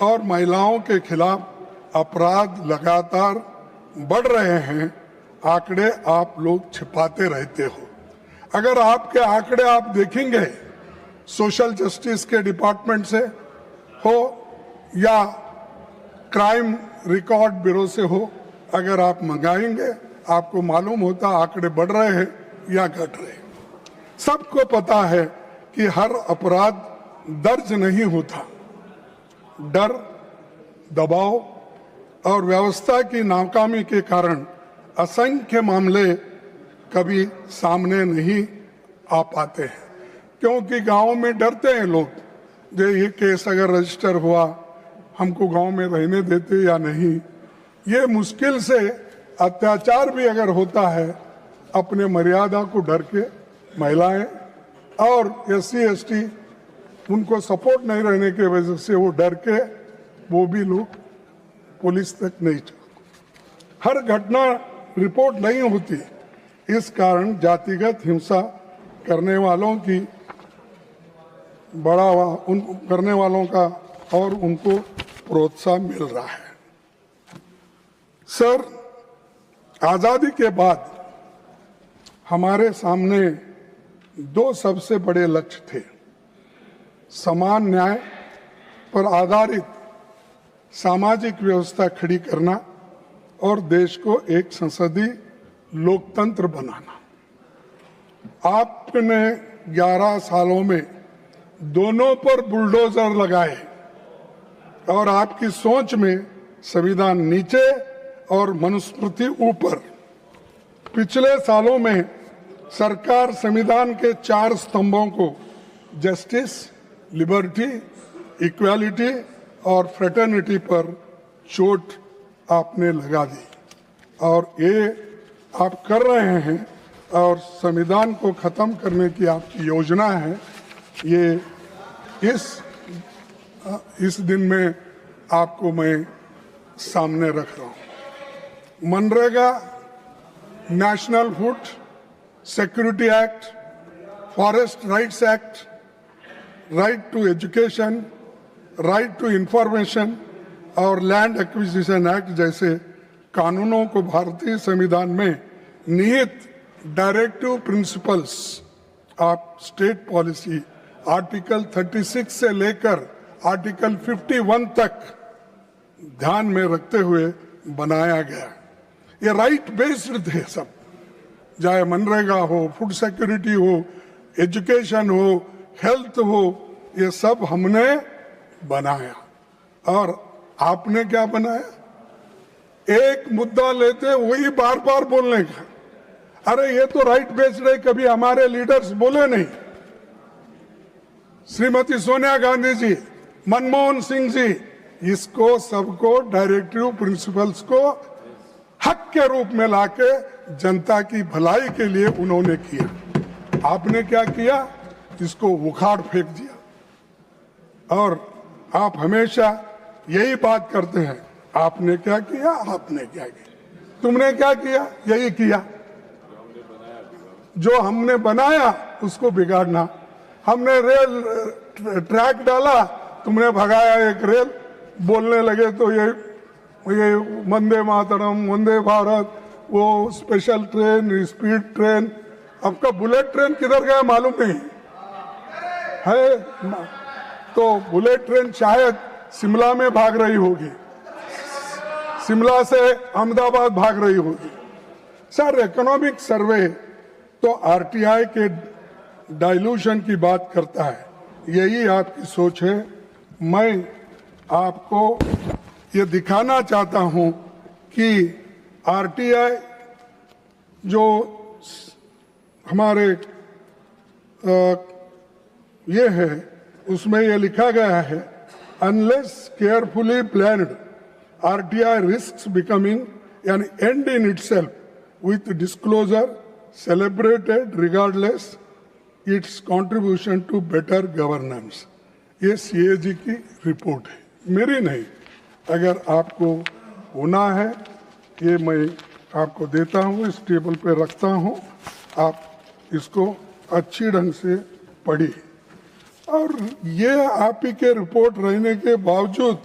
और महिलाओं के खिलाफ अपराध लगातार बढ़ रहे हैं। आंकड़े आप लोग छिपाते रहते हो। अगर आपके आंकड़े आप देखेंगे सोशल जस्टिस के डिपार्टमेंट से हो या क्राइम रिकॉर्ड ब्यूरो से हो, अगर आप मंगाएंगे आपको मालूम होता आंकड़े बढ़ रहे हैं या घट रहे हैं। सबको पता है कि हर अपराध दर्ज नहीं होता। डर, दबाव और व्यवस्था की नाकामी के कारण असंख्य मामले कभी सामने नहीं आ पाते हैं, क्योंकि गांव में डरते हैं लोग, जो ये केस अगर रजिस्टर हुआ हमको गांव में रहने देते या नहीं। ये मुश्किल से अत्याचार भी अगर होता है अपने मर्यादा को डर के महिलाएं और SC ST उनको सपोर्ट नहीं रहने की वजह से वो डर के वो भी लोग पुलिस तक नहीं जाते। हर घटना रिपोर्ट नहीं होती, इस कारण जातिगत हिंसा करने वालों की करने वालों का और उनको प्रोत्साहन मिल रहा है। सर, आजादी के बाद हमारे सामने दो सबसे बड़े लक्ष्य थे। समान न्याय पर आधारित सामाजिक व्यवस्था खड़ी करना और देश को एक संसदीय लोकतंत्र बनाना। आपने 11 सालों में दोनों पर बुलडोजर लगाए और आपकी सोच में संविधान नीचे और मनुस्मृति ऊपर। पिछले सालों में सरकार संविधान के 4 स्तंभों को जस्टिस, लिबर्टी, इक्वालिटी और फ्रेटर्निटी पर चोट आपने लगा दी और ये आप कर रहे हैं और संविधान को खत्म करने की आपकी योजना है। ये इस दिन में आपको मैं सामने रख रहा हूँ। MNREGA, national food security act, forest rights act, right to education, right to information और लैंड एक्विजिशन एक्ट जैसे कानूनों को भारतीय संविधान में निहित directive principles of state policy article 36 से लेकर आर्टिकल 51 तक ध्यान में रखते हुए बनाया गया। ये राइट बेस्ड थे सब, चाहे मनरेगा हो, फूड सिक्योरिटी हो, एजुकेशन हो, हेल्थ हो, ये सब हमने बनाया। और आपने क्या बनाया? एक मुद्दा लेते वही बार बार बोलने का। अरे ये तो राइट बेस्ड है, कभी हमारे लीडर्स बोले नहीं। श्रीमती सोनिया गांधी जी, मनमोहन सिंह जी, इसको सबको डायरेक्टिव प्रिंसिपल्स को हक के रूप में लाके जनता की भलाई के लिए उन्होंने किया। आपने क्या किया? इसको उखाड़ फेंक दिया। और आप हमेशा यही बात करते हैं, आपने क्या किया, आपने क्या किया, तुमने क्या किया, यही किया। जो हमने बनाया उसको बिगाड़ना। हमने रेल ट्रैक डाला, तुमने भगाया एक रेल। बोलने लगे तो ये वंदे मातरम, वंदे भारत, वो स्पेशल ट्रेन, स्पीड ट्रेन। आपका बुलेट ट्रेन किधर गया मालूम नहीं है। तो बुलेट ट्रेन शायद शिमला में भाग रही होगी, शिमला से अहमदाबाद भाग रही होगी। सर, इकोनॉमिक सर्वे तो RTI के डाइल्यूशन की बात करता है, यही आपकी सोच है। मैं आपको ये दिखाना चाहता हूं कि RTI जो हमारे ये है उसमें ये लिखा गया है, unless carefully planned RTI risks becoming an end in itself with disclosure celebrated regardless its contribution to better governance। ये CAG की रिपोर्ट है, मेरी नहीं। अगर आपको होना है, ये मैं आपको देता हूँ, इस टेबल पे रखता हूँ, आप इसको अच्छी ढंग से पढ़िए। और ये आप ही के रिपोर्ट रहने के बावजूद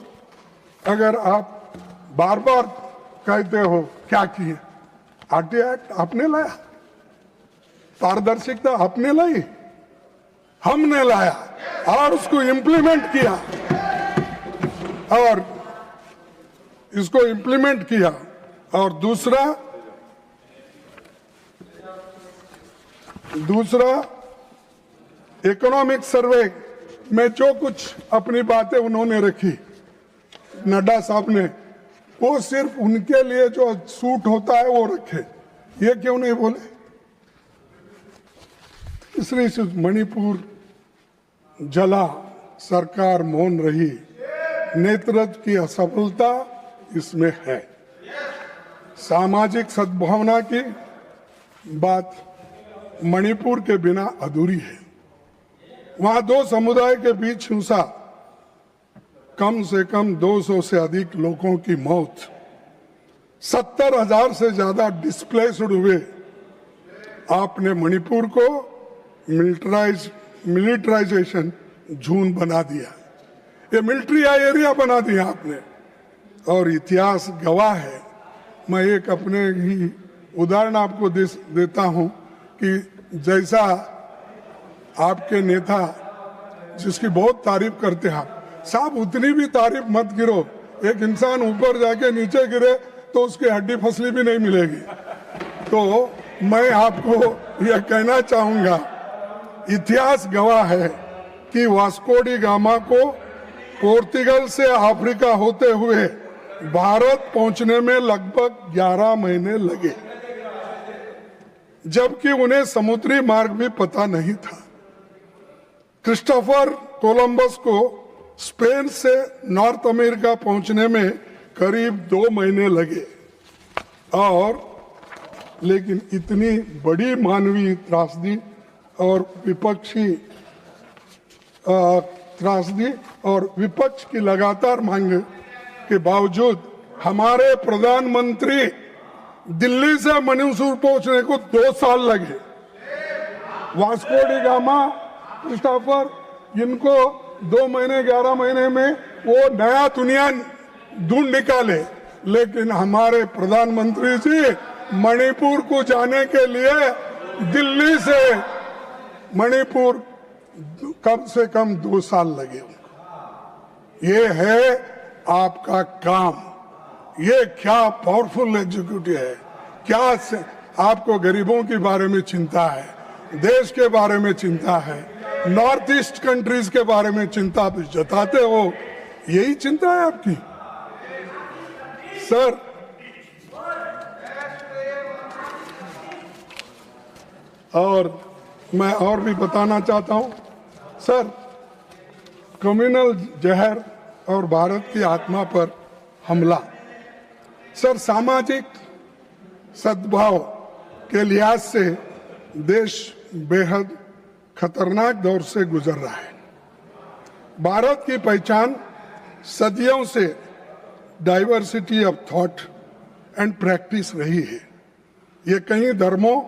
अगर आप बार बार कहते हो क्या किए, आरटीआई एक्ट आपने लाया, पारदर्शिता आपने लाई, हमने लाया और उसको इम्प्लीमेंट किया और इसको इम्प्लीमेंट किया। और दूसरा इकोनॉमिक सर्वे में जो कुछ अपनी बातें उन्होंने रखी नड्डा साहब ने, वो सिर्फ उनके लिए जो सूट होता है वो रखे, ये क्यों नहीं बोले? तीसरी मणिपुर जला, सरकार मौन रही, नेतृत्व की असफलता इसमें है। सामाजिक सद्भावना की बात मणिपुर के बिना अधूरी है। वहां दो समुदाय के बीच हिंसा, कम से कम 200 से अधिक लोगों की मौत, 70,000 से ज्यादा डिस्प्लेस्ड हुए। आपने मणिपुर को मिलिटराइजेशन जोन बना दिया, ये मिलिट्री एरिया बना दिया आपने, और इतिहास गवाह है। मैं एक अपने ही उदाहरण आपको देता हूं कि जैसा आपके नेता जिसकी बहुत तारीफ करते हैं आप, साहब उतनी भी तारीफ मत गिरो, एक इंसान ऊपर जाके नीचे गिरे तो उसकी हड्डी फसली भी नहीं मिलेगी। तो मैं आपको यह कहना चाहूंगा, इतिहास गवाह है कि वास्को डी गामा को पोर्तुगल से अफ्रीका होते हुए भारत पहुंचने में लगभग 11 महीने लगे, जबकि उन्हें समुद्री मार्ग भी पता नहीं था। क्रिस्टोफर कोलंबस को स्पेन से नॉर्थ अमेरिका पहुंचने में करीब 2 महीने लगे, और लेकिन इतनी बड़ी मानवीय त्रासदी और विपक्ष की लगातार मांग के बावजूद हमारे प्रधानमंत्री दिल्ली से मणिपुर पहुंचने को 2 साल लगे। वास्को डी गामा, क्रिस्टोफर, इनको 2 महीने 11 महीने में वो नया दुनिया ढूंढ निकाले, लेकिन हमारे प्रधानमंत्री जी मणिपुर को जाने के लिए दिल्ली से मणिपुर कम से कम 2 साल लगे उनको। ये है आपका काम, ये क्या पावरफुल एग्जीक्यूटिव है, क्या आपको गरीबों के बारे में चिंता है, देश के बारे में चिंता है, नॉर्थ ईस्ट कंट्रीज के बारे में चिंता आप जताते हो, यही चिंता है आपकी। सर, और मैं और भी बताना चाहता हूं सर, कम्युनल जहर और भारत की आत्मा पर हमला, सर सामाजिक सद्भाव के लिहाज से देश बेहद खतरनाक दौर से गुजर रहा है। भारत की पहचान सदियों से diversity of thought and practice रही है। ये कई धर्मों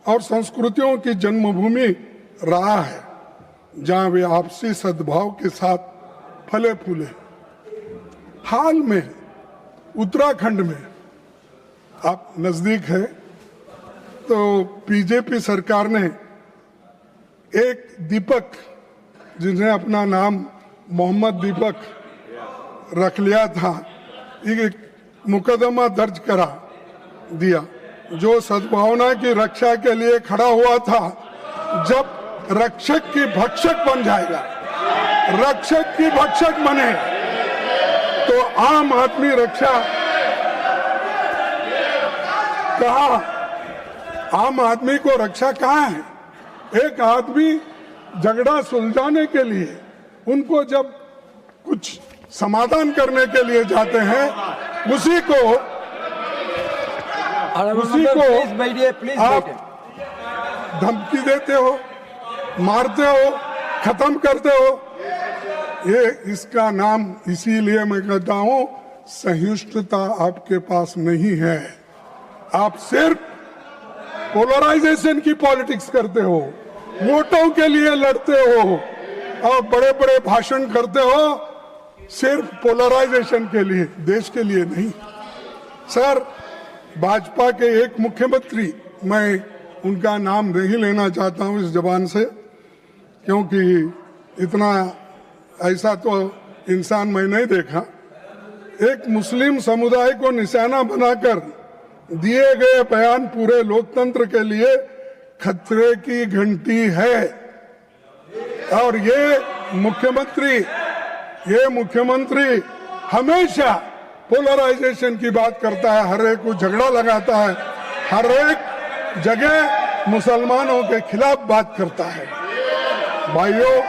और संस्कृतियों की जन्मभूमि रहा है, जहां वे आपसी सद्भाव के साथ फले फूले। हाल में उत्तराखंड में, आप नजदीक है, तो बीजेपी सरकार ने एक दीपक, जिन्हें अपना नाम मोहम्मद दीपक रख लिया था, एक मुकदमा दर्ज करा दिया, जो सद्भावना की रक्षा के लिए खड़ा हुआ था। जब रक्षक की भक्षक बन जाएगा, रक्षक की भक्षक बने, तो आम आदमी रक्षा कहा, आम आदमी को रक्षा कहाँ है? एक आदमी झगड़ा सुलझाने के लिए, उनको जब कुछ समाधान करने के लिए जाते हैं, उसी को आप धमकी देते हो, मारते हो, खत्म करते हो। ये इसका नाम, इसीलिए मैं कहता हूं, सहिष्णुता आपके पास नहीं है। आप सिर्फ पोलराइजेशन की पॉलिटिक्स करते हो, वोटों के लिए लड़ते हो और बड़े बड़े भाषण करते हो। सिर्फ पोलराइजेशन के लिए, देश के लिए नहीं। सर, भाजपा के एक मुख्यमंत्री, मैं उनका नाम नहीं लेना चाहता हूं इस जबान से, क्योंकि इतना ऐसा तो इंसान मैं नहीं देखा, एक मुस्लिम समुदाय को निशाना बनाकर दिए गए बयान पूरे लोकतंत्र के लिए खतरे की घंटी है। और ये मुख्यमंत्री हमेशा पोलराइजेशन की बात करता है, हर एक को झगड़ा लगाता है, हर एक जगह मुसलमानों के खिलाफ बात करता है। भाइयों,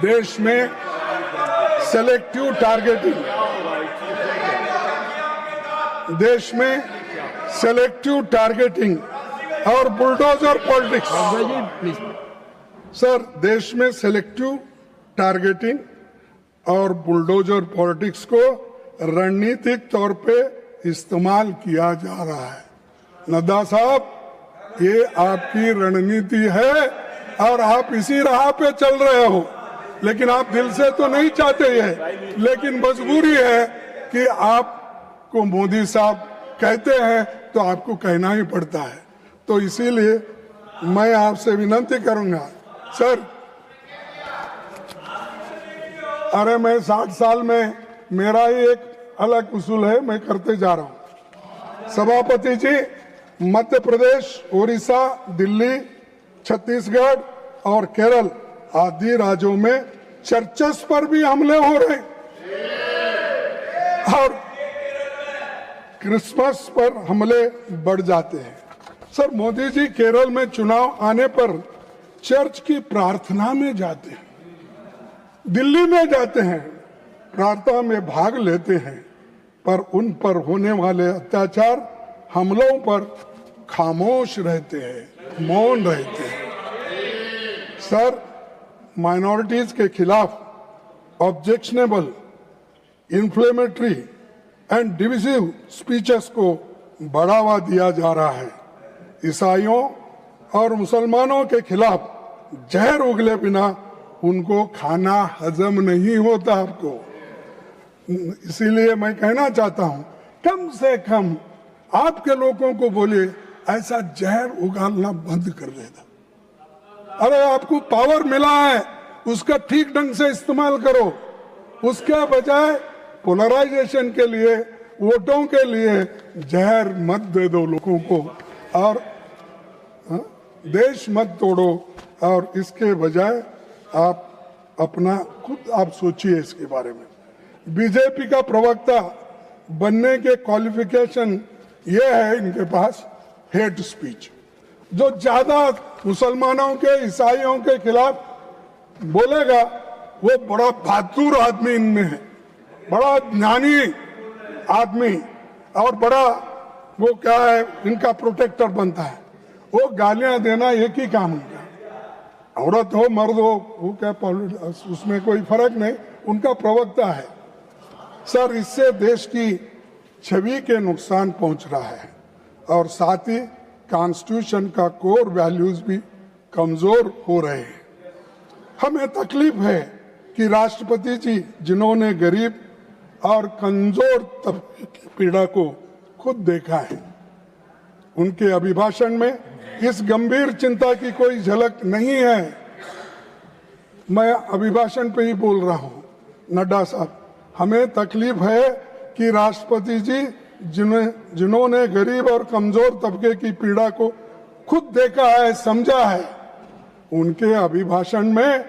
देश में सेलेक्टिव टारगेटिंग और बुलडोजर पॉलिटिक्स, सर, देश में सेलेक्टिव टारगेटिंग और बुलडोजर पॉलिटिक्स को रणनीतिक तौर पे इस्तेमाल किया जा रहा है। नड्डा साहब, ये आपकी रणनीति है और आप इसी राह पे चल रहे हो, लेकिन आप दिल से तो नहीं चाहते ये, लेकिन मजबूरी है कि आपको मोदी साहब कहते हैं तो आपको कहना ही पड़ता है। तो इसीलिए मैं आपसे विनती करूंगा, सर, अरे मैं 60 साल में मेरा ही एक अलग उसूल है, मैं करते जा रहा हूं। सभापति जी, मध्य प्रदेश, उड़ीसा, दिल्ली, छत्तीसगढ़ और केरल आदि राज्यों में चर्चेस पर भी हमले हो रहे और क्रिसमस पर हमले बढ़ जाते हैं। सर, मोदी जी केरल में चुनाव आने पर चर्च की प्रार्थना में जाते हैं, दिल्ली में जाते हैं, प्रार्थना में भाग लेते हैं, पर उन पर होने वाले अत्याचार, हमलों पर खामोश रहते हैं, मौन रहते हैं। सर, माइनॉरिटीज के खिलाफ objectionable, inflammatory and divisive speeches को बढ़ावा दिया जा रहा है। ईसाइयों और मुसलमानों के खिलाफ जहर उगले बिना उनको खाना हजम नहीं होता आपको। इसीलिए मैं कहना चाहता हूं, कम से कम आपके लोगों को बोलिए ऐसा जहर उगालना बंद कर देना। अरे आपको पावर मिला है, उसका ठीक ढंग से इस्तेमाल करो, उसके बजाय पोलराइजेशन के लिए, वोटों के लिए जहर मत दे दो लोगों को और देश मत तोड़ो। और इसके बजाय आप अपना खुद आप सोचिए इसके बारे में। बीजेपी का प्रवक्ता बनने के क्वालिफिकेशन ये है इनके पास, हेट स्पीच। जो ज्यादा मुसलमानों के, ईसाइयों के खिलाफ बोलेगा वो बड़ा बहादुर आदमी इनमें है, बड़ा ज्ञानी आदमी और बड़ा वो क्या है, इनका प्रोटेक्टर बनता है। वो गालियां देना एक ही काम उनका, औरत हो मर्द हो, वो क्या उसमें कोई फर्क नहीं, उनका प्रवक्ता है। सर, इससे देश की छवि के नुकसान पहुंच रहा है और साथ ही कॉन्स्टिट्यूशन का कोर वैल्यूज भी कमजोर हो रहे हैं। हमें तकलीफ है कि राष्ट्रपति जी, जिन्होंने गरीब और कमजोर तबके की पीड़ा को खुद देखा है, उनके अभिभाषण में इस गंभीर चिंता की कोई झलक नहीं है। मैं अभिभाषण पे ही बोल रहा हूं, नड्डा साहब, हमें तकलीफ है कि राष्ट्रपति जी, जिन्होंने गरीब और कमजोर तबके की पीड़ा को खुद देखा है, समझा है, उनके अभिभाषण में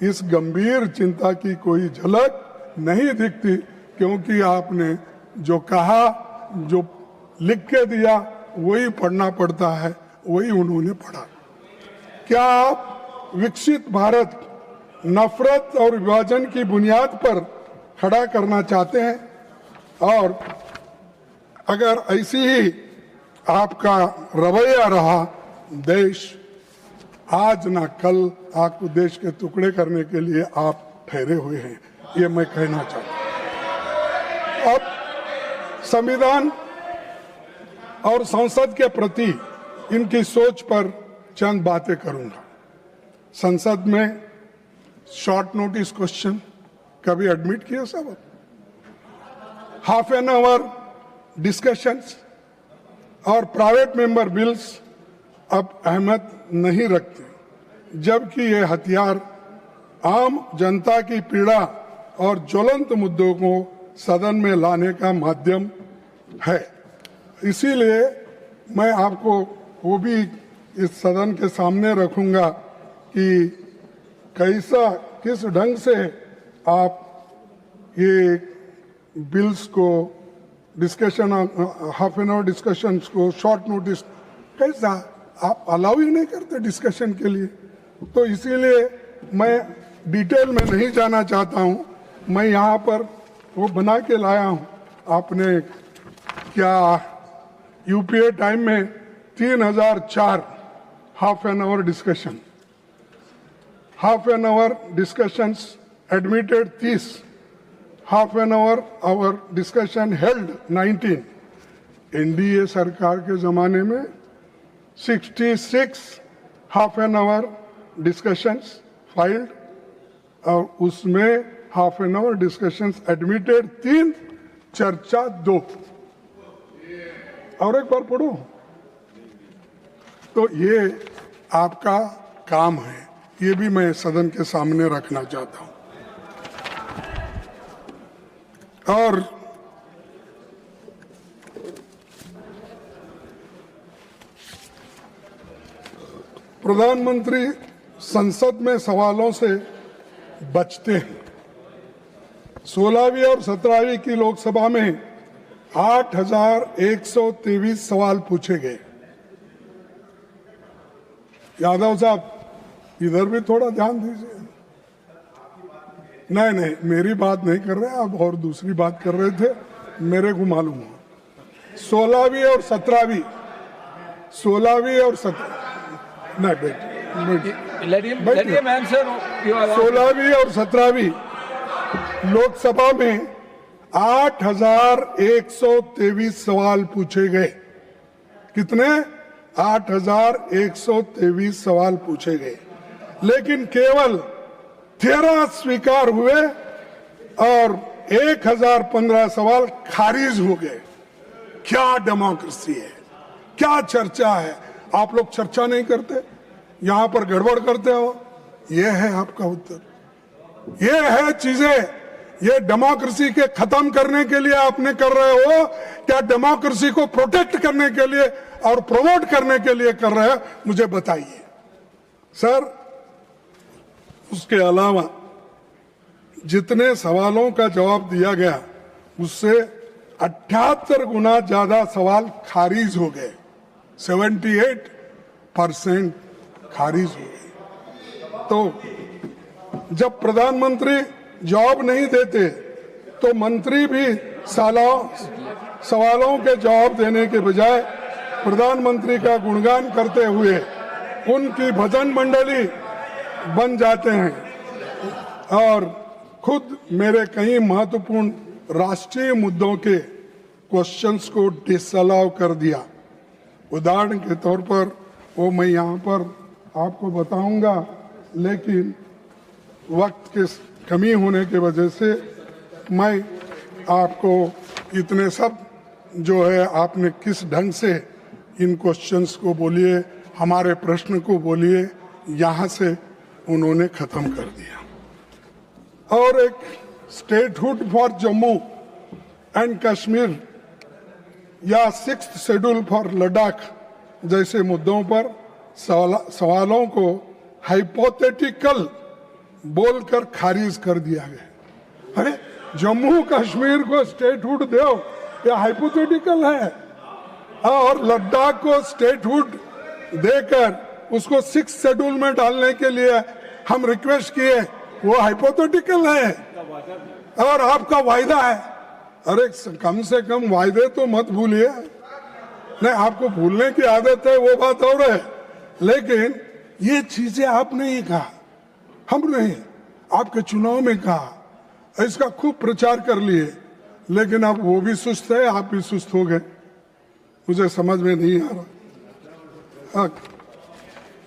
इस गंभीर चिंता की कोई झलक नहीं दिखती, क्योंकि आपने जो कहा, जो लिख के दिया, वही पढ़ना पड़ता है, वही उन्होंने पढ़ा। क्या आप विकसित भारत नफरत और विभाजन की बुनियाद पर खड़ा करना चाहते हैं? और अगर ऐसी ही आपका रवैया रहा, देश आज ना कल आपको देश के टुकड़े करने के लिए आप ठहरे हुए हैं, ये मैं कहना चाहता हूं। अब संविधान और संसद के प्रति इनकी सोच पर चंद बातें करूंगा। संसद में शॉर्ट नोटिस क्वेश्चन, कभी एडमिट किए सब? हाफ एन आवर डिस्कशंस और प्राइवेट मेंबर बिल्स अब अहमियत नहीं रखते, जबकि ये हथियार आम जनता की पीड़ा और ज्वलंत मुद्दों को सदन में लाने का माध्यम है। इसीलिए मैं आपको वो भी इस सदन के सामने रखूंगा कि किस ढंग से आप ये बिल्स को discussion, half an hour discussions को, शॉर्ट नोटिस, कैसा आप अलाउ ही नहीं करते डिस्कशन के लिए। तो इसीलिए मैं डिटेल में नहीं जाना चाहता हूं। मैं यहाँ पर वो बना के लाया हूं। आपने क्या यूपीए टाइम में 3004 half an hour discussion, half an hour discussions admitted 30, half an hour discussion held 19। NDA सरकार के जमाने में 66 half an hour discussions filed और उसमें half an hour discussions admitted 3, चर्चा 2। और एक बार पढ़ो। तो ये आपका काम है, ये भी मैं सदन के सामने रखना चाहता हूं। और प्रधानमंत्री संसद में सवालों से बचते हैं। 16वीं और 17वीं की लोकसभा में 8123 सवाल पूछे गए। यादव साहब, इधर भी थोड़ा ध्यान दीजिए। नहीं, मेरी बात नहीं कर रहे आप, और दूसरी बात कर रहे थे, मेरे को मालूम है। 16वीं और 17वीं, 16वीं और 17, नहीं बैठिए मैम सर। 16वीं और 17वीं लोकसभा में 8123 सवाल पूछे गए। कितने? 8123 सवाल पूछे गए, लेकिन केवल 13 स्वीकार हुए और 1015 सवाल खारिज हो गए। क्या डेमोक्रेसी है, क्या चर्चा है? आप लोग चर्चा नहीं करते, यहां पर गड़बड़ करते हो। यह है आपका उत्तर, ये है चीजें। ये डेमोक्रेसी के खत्म करने के लिए आपने कर रहे हो, क्या डेमोक्रेसी को प्रोटेक्ट करने के लिए और प्रमोट करने के लिए कर रहे हो? मुझे बताइए सर। उसके अलावा जितने सवालों का जवाब दिया गया, उससे 78 गुना ज्यादा सवाल खारिज हो गए। 78% खारिज हो गए। तो जब प्रधानमंत्री जवाब नहीं देते तो मंत्री भी सवालों के जवाब देने के बजाय प्रधानमंत्री का गुणगान करते हुए उनकी भजन मंडली बन जाते हैं और खुद मेरे कई महत्वपूर्ण राष्ट्रीय मुद्दों के क्वेश्चंस को डिसअलाउ कर दिया। उदाहरण के तौर पर वो मैं यहाँ पर आपको बताऊंगा, लेकिन वक्त की कमी होने की वजह से मैं आपको इतने सब जो है, आपने किस ढंग से इन क्वेश्चंस को बोलिए, हमारे प्रश्न को बोलिए, यहाँ से उन्होंने खत्म कर दिया। और एक statehood for Jammu and Kashmir या 6th शेड्यूल फॉर लद्दाख जैसे मुद्दों पर सवालों को हाइपोथेटिकल बोलकर खारिज कर दिया गया। अरे जम्मू कश्मीर को स्टेटहुड दो, या हाइपोथेटिकल है, और लद्दाख को स्टेटहुड देकर उसको 6th शेड्यूल में डालने के लिए हम रिक्वेस्ट किए, वो हाइपोथेटिकल है और आपका वायदा है। अरे कम से कम वायदे तो मत भूलिए। नहीं, आपको भूलने की आदत है, वो बात और है, लेकिन ये चीजें आपने ही कहा, हम नहीं, आपके चुनाव में कहा, इसका खूब प्रचार कर लिए, लेकिन अब वो भी सुस्त है, आप भी सुस्त हो गए। मुझे समझ में नहीं आ रहा।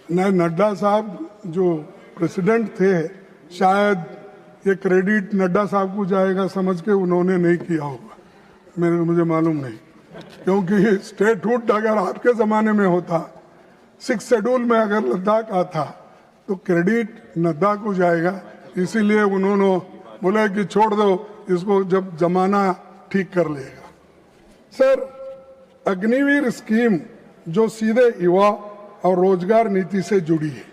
नहीं, नड्डा साहब जो प्रेसिडेंट थे, शायद ये क्रेडिट नड्डा साहब को जाएगा समझ के उन्होंने नहीं किया होगा, मुझे मालूम नहीं, क्योंकि स्टेटहुड अगर आपके ज़माने में होता, 6 शेड्यूल में अगर लद्दाख आता तो क्रेडिट नड्डा को जाएगा, इसीलिए उन्होंने बोला कि छोड़ दो इसको, जब जमाना ठीक कर लेगा। सर, अग्निवीर स्कीम जो सीधे युवा और रोजगार नीति से जुड़ी है,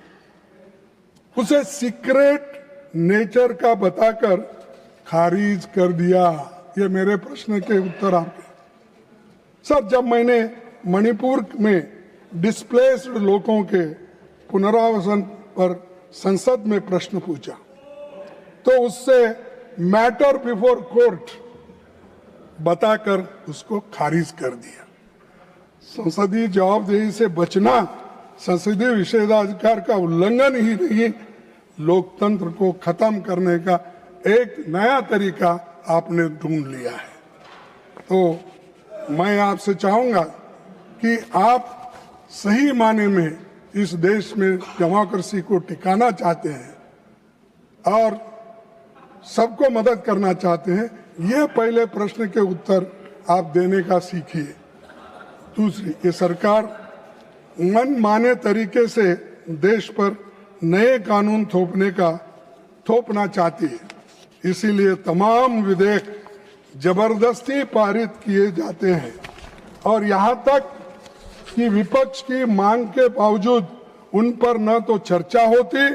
उसे सीक्रेट नेचर का बताकर खारिज कर दिया। ये मेरे प्रश्न के उत्तर आपके। सर, जब मैंने मणिपुर में डिस्प्लेस्ड लोगों के पुनरावासन पर संसद में प्रश्न पूछा तो उससे मैटर बिफोर कोर्ट बताकर उसको खारिज कर दिया। संसदीय जवाबदेही से बचना संसदीय विशेषाधिकार का उल्लंघन ही नहीं, लोकतंत्र को खत्म करने का एक नया तरीका आपने ढूंढ लिया है। तो मैं आपसे चाहूंगा कि आप सही माने में इस देश में डेमोक्रेसी को टिकाना चाहते हैं और सबको मदद करना चाहते हैं, ये पहले प्रश्न के उत्तर आप देने का सीखिए। दूसरी, ये सरकार मनमाने तरीके से देश पर नए कानून थोपना चाहती है, इसीलिए तमाम विधेयक जबरदस्ती पारित किए जाते हैं और यहाँ तक कि विपक्ष की मांग के बावजूद उन पर न तो चर्चा होती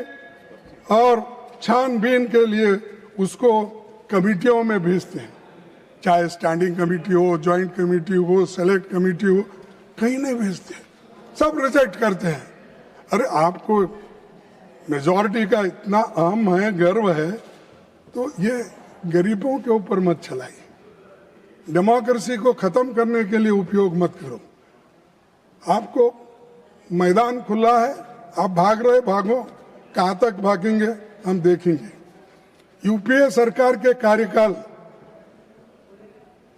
और छानबीन के लिए उसको कमिटियों में भेजते हैं, चाहे स्टैंडिंग कमेटी हो, जॉइंट कमेटी हो, सेलेक्ट कमेटी हो, कहीं नहीं भेजते, सब रिजेक्ट करते हैं। अरे आपको मेजॉरिटी का इतना अहम है, गर्व है, तो ये गरीबों के ऊपर मत चलाइए, डेमोक्रेसी को खत्म करने के लिए उपयोग मत करो। आपको मैदान खुला है, आप भाग रहे भागो, कहाँ तक भागेंगे हम देखेंगे। यूपीए सरकार के कार्यकाल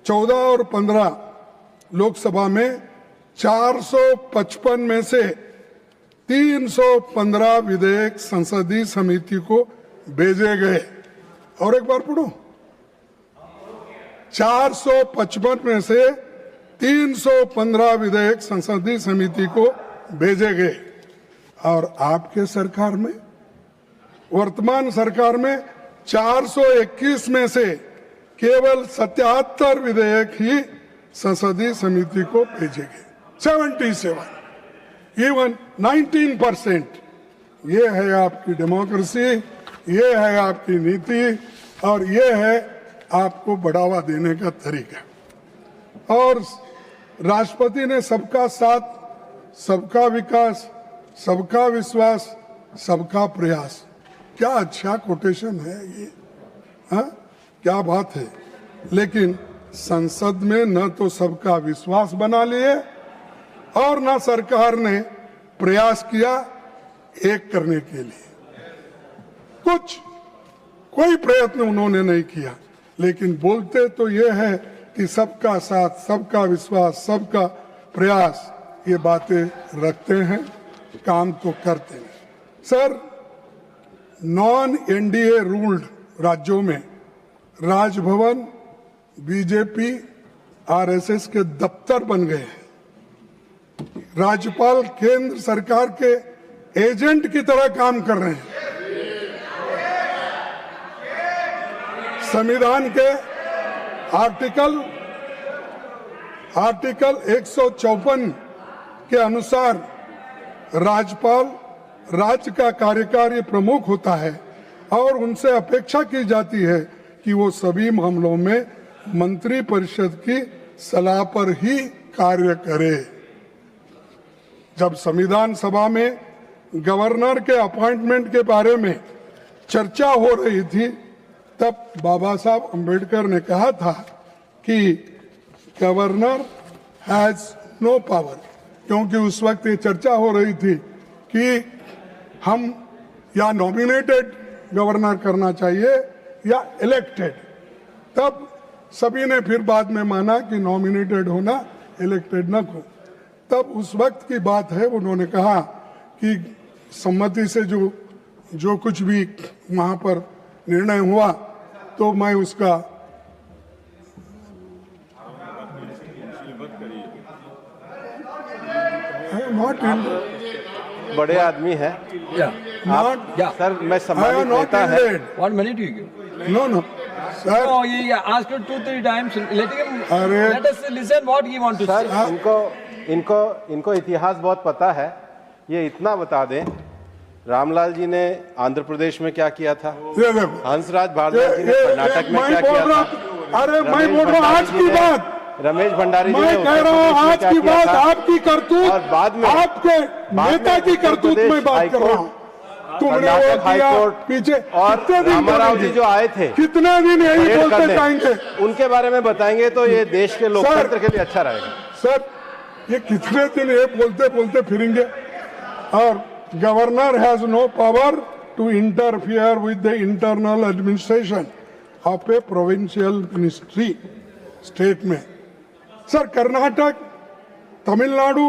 14 और 15 लोकसभा में 455 में से 315 विधेयक संसदीय समिति को भेजे गए। और एक बार पढ़ो, 455 में से 315 विधेयक संसदीय समिति को भेजे गए। और आपके सरकार में, वर्तमान सरकार में 421 में से केवल 77 विधेयक ही संसदीय समिति को भेजे गए। 77, इवन 19%। ये है आपकी डेमोक्रेसी, ये है आपकी नीति और ये है आपको बढ़ावा देने का तरीका। और राष्ट्रपति ने सबका साथ, सबका विकास, सबका विश्वास, सबका प्रयास, क्या अच्छा कोटेशन है ये, हाँ क्या बात है। लेकिन संसद में न तो सबका विश्वास बना लिए और न सरकार ने प्रयास किया एक करने के लिए, कोई प्रयत्न उन्होंने नहीं किया। लेकिन बोलते तो ये है कि सबका साथ, सबका विश्वास, सबका प्रयास, ये बातें रखते हैं, काम तो करते हैं। सर, नॉन एनडीए रूल्ड राज्यों में राजभवन बीजेपी आरएसएस के दफ्तर बन गए हैं। राज्यपाल केंद्र सरकार के एजेंट की तरह काम कर रहे हैं। संविधान के आर्टिकल 154 के अनुसार राज्यपाल राज्य का कार्यकारी प्रमुख होता है और उनसे अपेक्षा की जाती है कि वो सभी मामलों में मंत्रिपरिषद की सलाह पर ही कार्य करे। जब संविधान सभा में गवर्नर के अपॉइंटमेंट के बारे में चर्चा हो रही थी, तब बाबा साहब अंबेडकर ने कहा था कि गवर्नर हैज नो पावर, क्योंकि उस वक्त ये चर्चा हो रही थी कि हम या नॉमिनेटेड गवर्नर करना चाहिए या इलेक्टेड। तब सभी ने फिर बाद में माना कि नॉमिनेटेड होना, इलेक्टेड न हो। तब उस वक्त की बात है, उन्होंने कहा कि सम्मति से जो कुछ भी वहाँ पर निर्णय हुआ तो मैं उसका नॉट बड़े आदमी है नॉट सर, मैं सम्मानित नॉट नेता है। What money do you give? No sir No, he asked you 2-3 times. Letting him. अरे Let us listen what he want to sir say. इनको इतिहास बहुत पता है। ये इतना बता दें, रामलाल जी ने आंध्र प्रदेश में क्या किया था, ये देखो हंसराज भारद्वाज जी ने कर्नाटक में क्या किया था, अरे मैं बोल रहा हूँ आज की बात, रमेश भंडारी जी ने मैं कह रहा हूँ आज की बात, आपकी करतूत और बाद में आपके नेता की करतूत में बात कर रहा हूँ। तुमने वो कर्नाटक किया हाईकोर्ट पीछे और कितने दिन रामाराव जी करेंगे? जो आए थे कितने दिन यही परेड बोलते करने, जाएंगे? उनके बारे में बताएंगे तो ये देश के लोकतंत्र के लिए अच्छा रहेगा। सर ये कितने दिन ये बोलते बोलते फिरेंगे? और governor has no power to interfere with the internal administration of a provincial ministry state में। सर कर्नाटक, तमिलनाडु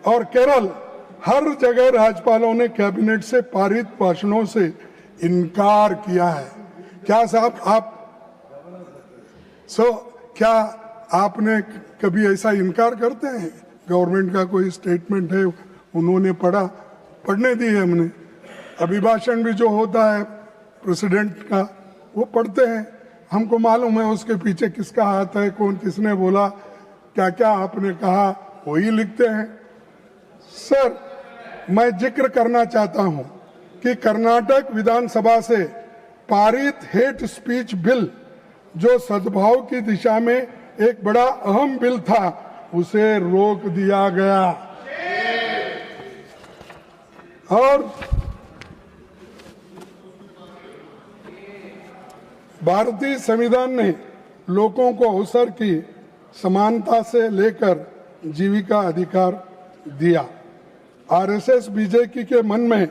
और केरल हर जगह राज्यपालों ने कैबिनेट से पारित भाषणों से इनकार किया है। क्या साहब आप क्या आपने कभी ऐसा इनकार करते हैं? गवर्नमेंट का कोई स्टेटमेंट है, उन्होंने पढ़ने दी है हमने। अभिभाषण भी जो होता है प्रेसिडेंट का वो पढ़ते हैं, हमको मालूम है उसके पीछे किसका हाथ है, कौन किसने बोला, क्या क्या आपने कहा, वही लिखते हैं। सर मैं जिक्र करना चाहता हूं कि कर्नाटक विधानसभा से पारित हेट स्पीच बिल जो सद्भाव की दिशा में एक बड़ा अहम बिल था, उसे रोक दिया गया। और भारतीय संविधान ने लोगों को अवसर की समानता से लेकर जीविका अधिकार दिया। आरएसएस बीजेपी के मन में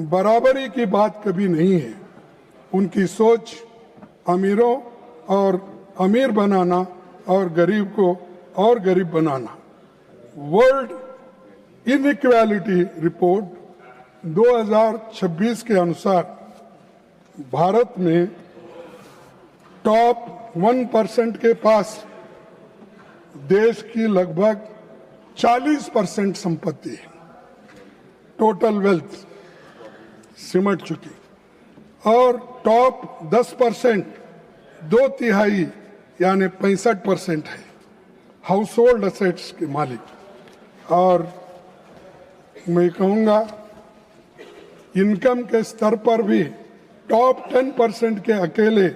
बराबरी की बात कभी नहीं है। उनकी सोच अमीरों और अमीर बनाना और गरीब को और गरीब बनाना। वर्ल्ड इनइक्वालिटी रिपोर्ट 2026 के अनुसार भारत में टॉप 1% के पास देश की लगभग 40% संपत्ति है, टोटल वेल्थ सिमट चुकी, और टॉप 10% 2/3 यानी 65% है हाउस होल्ड असेट्स के मालिक। और मैं कहूँगा इनकम के स्तर पर भी टॉप 10% के अकेले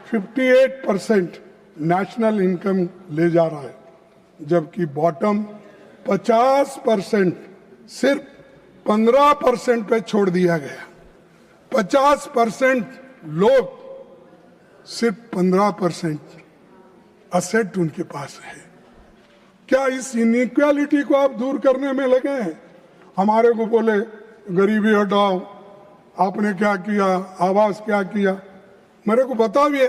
58% नेशनल इनकम ले जा रहा है, जबकि बॉटम 50% सिर्फ 15% पे छोड़ दिया गया। 50% लोग, सिर्फ 15% असेट उनके पास है। क्या इस इनइक्वालिटी को आप दूर करने में लगे हैं? हमारे को बोले गरीबी हटाओ, आपने क्या किया, आवास क्या किया। मेरे को बताइए,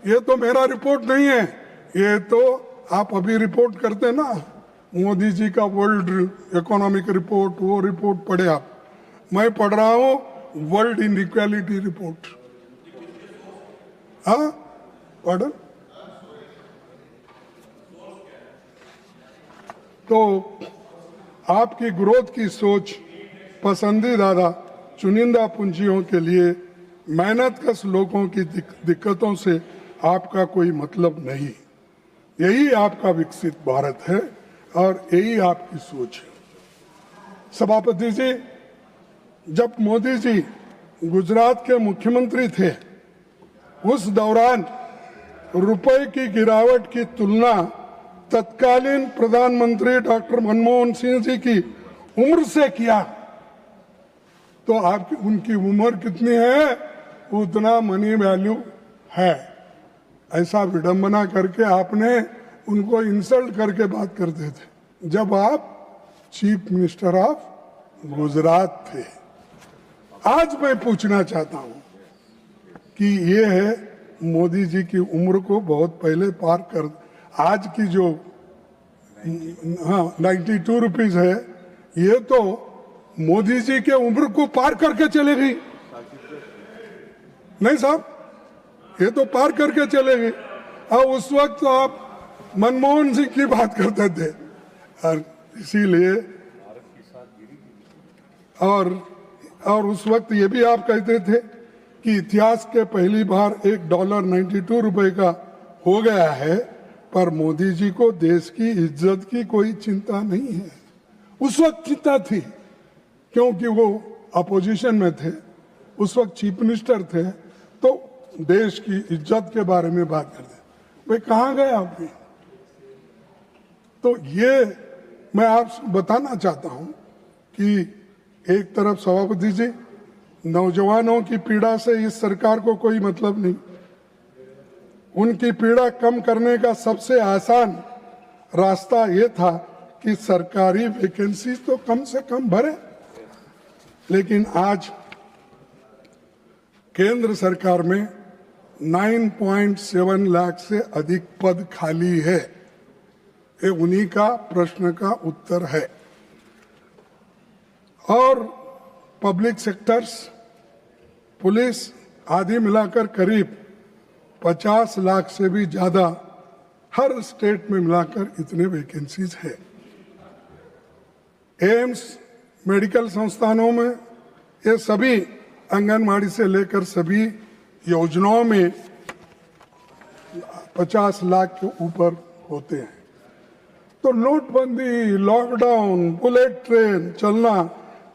ये तो मेरा रिपोर्ट नहीं है, ये तो आप अभी रिपोर्ट करते ना, मोदी जी का वर्ल्ड इकोनॉमिक रिपोर्ट, वो रिपोर्ट पढ़े आप। मैं पढ़ रहा हूँ वर्ल्ड इनइक्वालिटी रिपोर्ट। हाँ पढ़। तो आपकी ग्रोथ की सोच पसंदीदा चुनिंदा पूंजियों के लिए मेहनतकश लोगों की दिक्कतों से आपका कोई मतलब नहीं। यही आपका विकसित भारत है और यही आपकी सोच है। सभापति जी, जब मोदी जी गुजरात के मुख्यमंत्री थे, उस दौरान रुपए की गिरावट की तुलना तत्कालीन प्रधानमंत्री डॉक्टर मनमोहन सिंह जी की उम्र से किया तो आपकी उनकी उम्र कितनी है उतना मनी वैल्यू है। ऐसा विडंबना करके आपने उनको इंसल्ट करके बात करते थे जब आप चीफ मिनिस्टर ऑफ गुजरात थे। आज मैं पूछना चाहता हूं कि ये है मोदी जी की उम्र को बहुत पहले पार कर, आज की जो 92 रुपीज है, ये तो मोदी जी के उम्र को पार करके चले गई। नहीं साहब, ये तो पार करके चले गए। और उस वक्त आप मनमोहन सिंह की बात करते थे, और इसीलिए और उस वक्त ये भी आप कहते थे कि इतिहास के पहली बार $1.92 का हो गया है, पर मोदी जी को देश की इज्जत की कोई चिंता नहीं है। उस वक्त चिंता थी क्योंकि वो अपोजिशन में थे, उस वक्त चीफ मिनिस्टर थे, तो देश की इज्जत के बारे में बात करते। वे कहाँ गए आप भी? तो ये मैं आपसे बताना चाहता हूं कि एक तरफ सभापति जी, नौजवानों की पीड़ा से इस सरकार को कोई मतलब नहीं। उनकी पीड़ा कम करने का सबसे आसान रास्ता ये था कि सरकारी वैकेंसी तो कम से कम भरे। लेकिन आज केंद्र सरकार में 9.7 लाख से अधिक पद खाली है। ये उन्हीं का प्रश्न का उत्तर है। और पब्लिक सेक्टर्स, पुलिस आदि मिलाकर करीब 50 लाख से भी ज्यादा हर स्टेट में मिलाकर इतने वैकेंसीज है। एम्स, मेडिकल संस्थानों में ये सभी आंगनबाड़ी से लेकर सभी योजनाओं में 50 लाख के ऊपर होते हैं। तो नोटबंदी, लॉकडाउन, बुलेट ट्रेन चलना,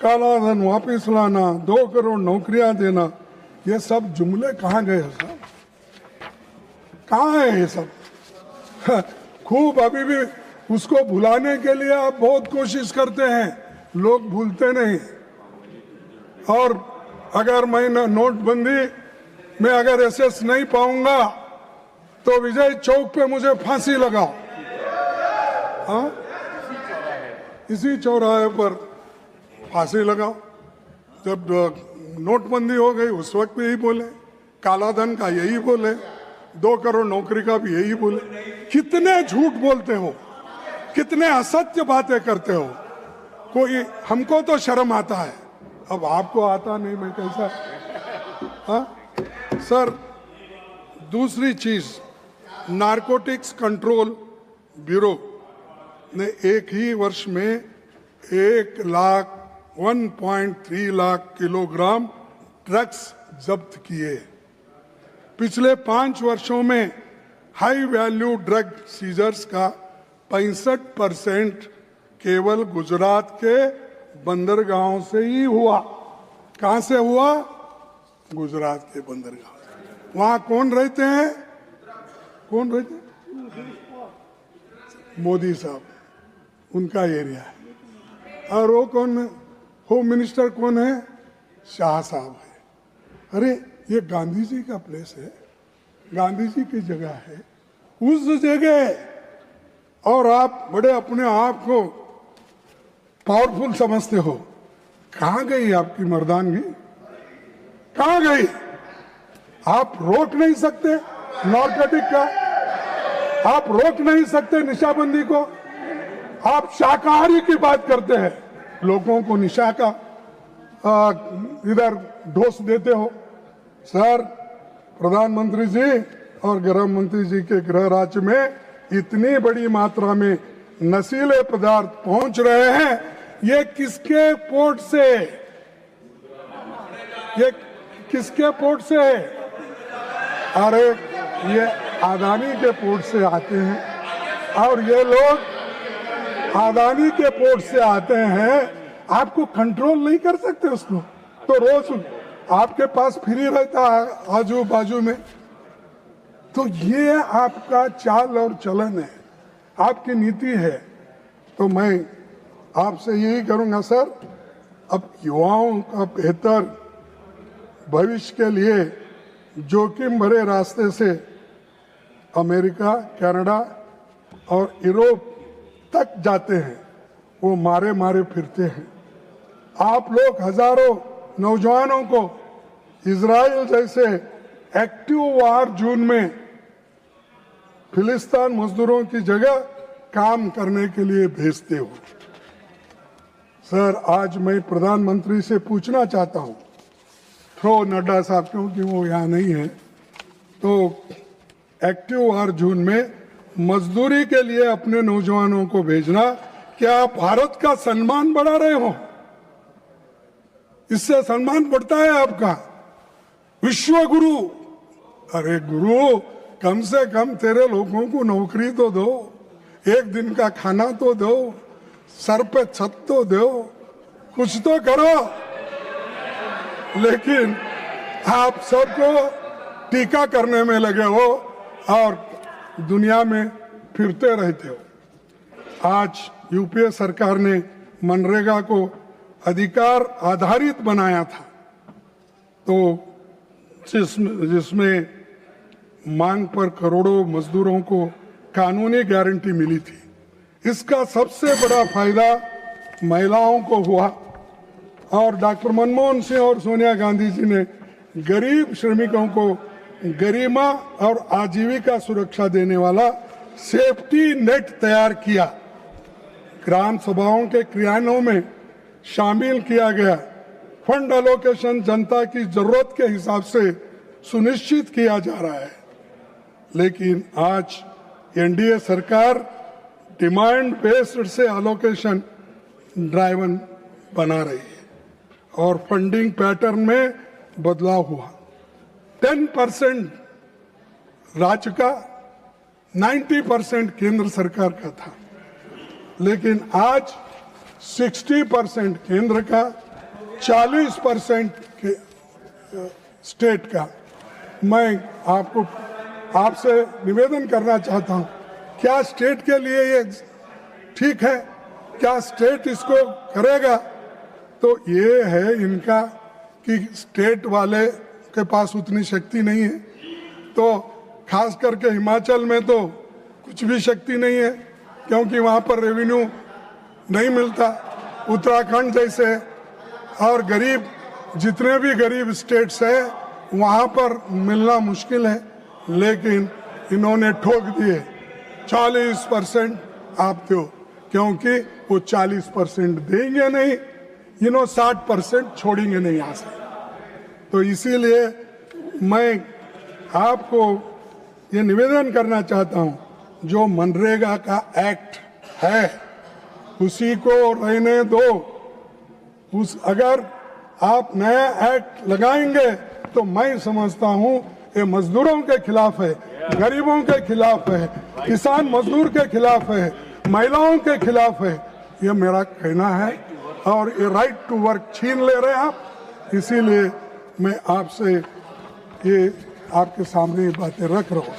काला धन वापिस लाना, 2 करोड़ नौकरियां देना, ये सब जुमले कहाँ गए साहब? कहाँ है ये सब? खूब अभी भी उसको भुलाने के लिए आप बहुत कोशिश करते हैं, लोग भूलते नहीं। और अगर मैं नोटबंदी में अगर एसेस नहीं पाऊंगा तो विजय चौक पे मुझे फांसी लगाओ। हाँ, इसी चौराहे पर फांसी लगाओ। जब नोटबंदी हो गई उस वक्त भी यही बोले, काला धन का यही बोले, 2 करोड़ नौकरी का भी यही बोले। कितने झूठ बोलते हो, कितने असत्य बातें करते हो। कोई, हमको तो शर्म आता है, अब आपको आता नहीं, मैं कैसा? हाँ सर, दूसरी चीज, नारकोटिक्स कंट्रोल ब्यूरो ने एक ही वर्ष में 1.3 लाख किलोग्राम ड्रग्स जब्त किए। पिछले 5 वर्षों में हाई वैल्यू ड्रग सीजर्स का 65% केवल गुजरात के बंदरगाहों से ही हुआ। कहां से हुआ? गुजरात के बंदरगाह। वहां कौन रहते हैं? कौन रहते हैं? मोदी साहब, उनका एरिया है। और वो कौन, होम मिनिस्टर कौन है? शाह साहब है। अरे ये गांधी जी का प्लेस है, गांधी जी की जगह है, उस जगह और आप बड़े अपने आप को पावरफुल समझते हो। कहां गई आपकी मर्दानगी? कहां गई? आप रोक नहीं सकते नारकोटिक का, आप रोक नहीं सकते निशाबंदी को। आप शाकाहारी की बात करते हैं, लोगों को निशा का इधर ढोस देते हो। सर, प्रधानमंत्री जी और गृह मंत्री जी के गृह राज्य में इतनी बड़ी मात्रा में नशीले पदार्थ पहुंच रहे हैं, ये किसके पोर्ट से? ये किसके पोर्ट से? अरे ये अदानी के पोर्ट से आते हैं। और ये लोग अदानी के पोर्ट से आते हैं, आपको कंट्रोल नहीं कर सकते उसको, तो रोज आपके पास फ्री रहता है आजू बाजू में। तो ये आपका चाल और चलन है, आपकी नीति है। तो मैं आपसे यही करूंगा सर, अब युवाओं का बेहतर भविष्य के लिए जोखिम भरे रास्ते से अमेरिका, कनाडा और यूरोप तक जाते हैं, वो मारे मारे फिरते हैं। आप लोग हजारों नौजवानों को इजराइल जैसे एक्टिव वार जोन में फिलिस्तीन मजदूरों की जगह काम करने के लिए भेजते हो। सर, आज मैं प्रधानमंत्री से पूछना चाहता हूं, थ्रो नड्डा साहब, क्योंकि वो यहाँ नहीं है, तो एक्टिव और जून में मजदूरी के लिए अपने नौजवानों को भेजना, क्या आप भारत का सम्मान बढ़ा रहे हो? इससे सम्मान बढ़ता है आपका। विश्व गुरु, अरे गुरु, कम से कम तेरे लोगों को नौकरी तो दो, एक दिन का खाना तो दो, सर पे छत तो दो, कुछ तो करो। लेकिन आप सबको टीका करने में लगे हो और दुनिया में फिरते रहते हो। आज यूपीए सरकार ने मनरेगा को अधिकार आधारित बनाया था, तो जिसमें मांग पर करोड़ों मजदूरों को कानूनी गारंटी मिली थी। इसका सबसे बड़ा फायदा महिलाओं को हुआ और डॉक्टर मनमोहन सिंह और सोनिया गांधी जी ने गरीब श्रमिकों को गरिमा और आजीविका सुरक्षा देने वाला सेफ्टी नेट तैयार किया। ग्राम सभाओं के क्रियान्वयन में शामिल किया गया। फंड एलोकेशन जनता की जरूरत के हिसाब से सुनिश्चित किया जा रहा है। लेकिन आज एनडीए सरकार डिमांड बेस्ड से एलोकेशन ड्राइवन बना रही है और फंडिंग पैटर्न में बदलाव हुआ। 10% राज्य का, 90% केंद्र सरकार का था, लेकिन आज 60% केंद्र का, 40% के स्टेट का। मैं आपसे निवेदन करना चाहता हूं, क्या स्टेट के लिए ये ठीक है? क्या स्टेट इसको करेगा? तो ये है इनका कि स्टेट वाले के पास उतनी शक्ति नहीं है, तो खास करके हिमाचल में तो कुछ भी शक्ति नहीं है, क्योंकि वहाँ पर रेवेन्यू नहीं मिलता। उत्तराखंड जैसे और गरीब, जितने भी गरीब स्टेट्स है वहाँ पर मिलना मुश्किल है, लेकिन इन्होंने ठोक दिए 40% आप दो, क्योंकि वो 40% देंगे नहीं, 60% छोड़ेंगे नहीं यहाँ से। तो इसीलिए मैं आपको ये निवेदन करना चाहता हूँ, जो मनरेगा का एक्ट है उसी को रहने दो। अगर आप नया एक्ट लगाएंगे तो मैं समझता हूँ ये मजदूरों के खिलाफ है, गरीबों के खिलाफ है, किसान मजदूर के खिलाफ है, महिलाओं के खिलाफ है। ये मेरा कहना है और ये राइट टू वर्क छीन ले रहे हैं आप। इसीलिए मैं आपसे ये आपके सामने ये बातें रख रहा हूँ।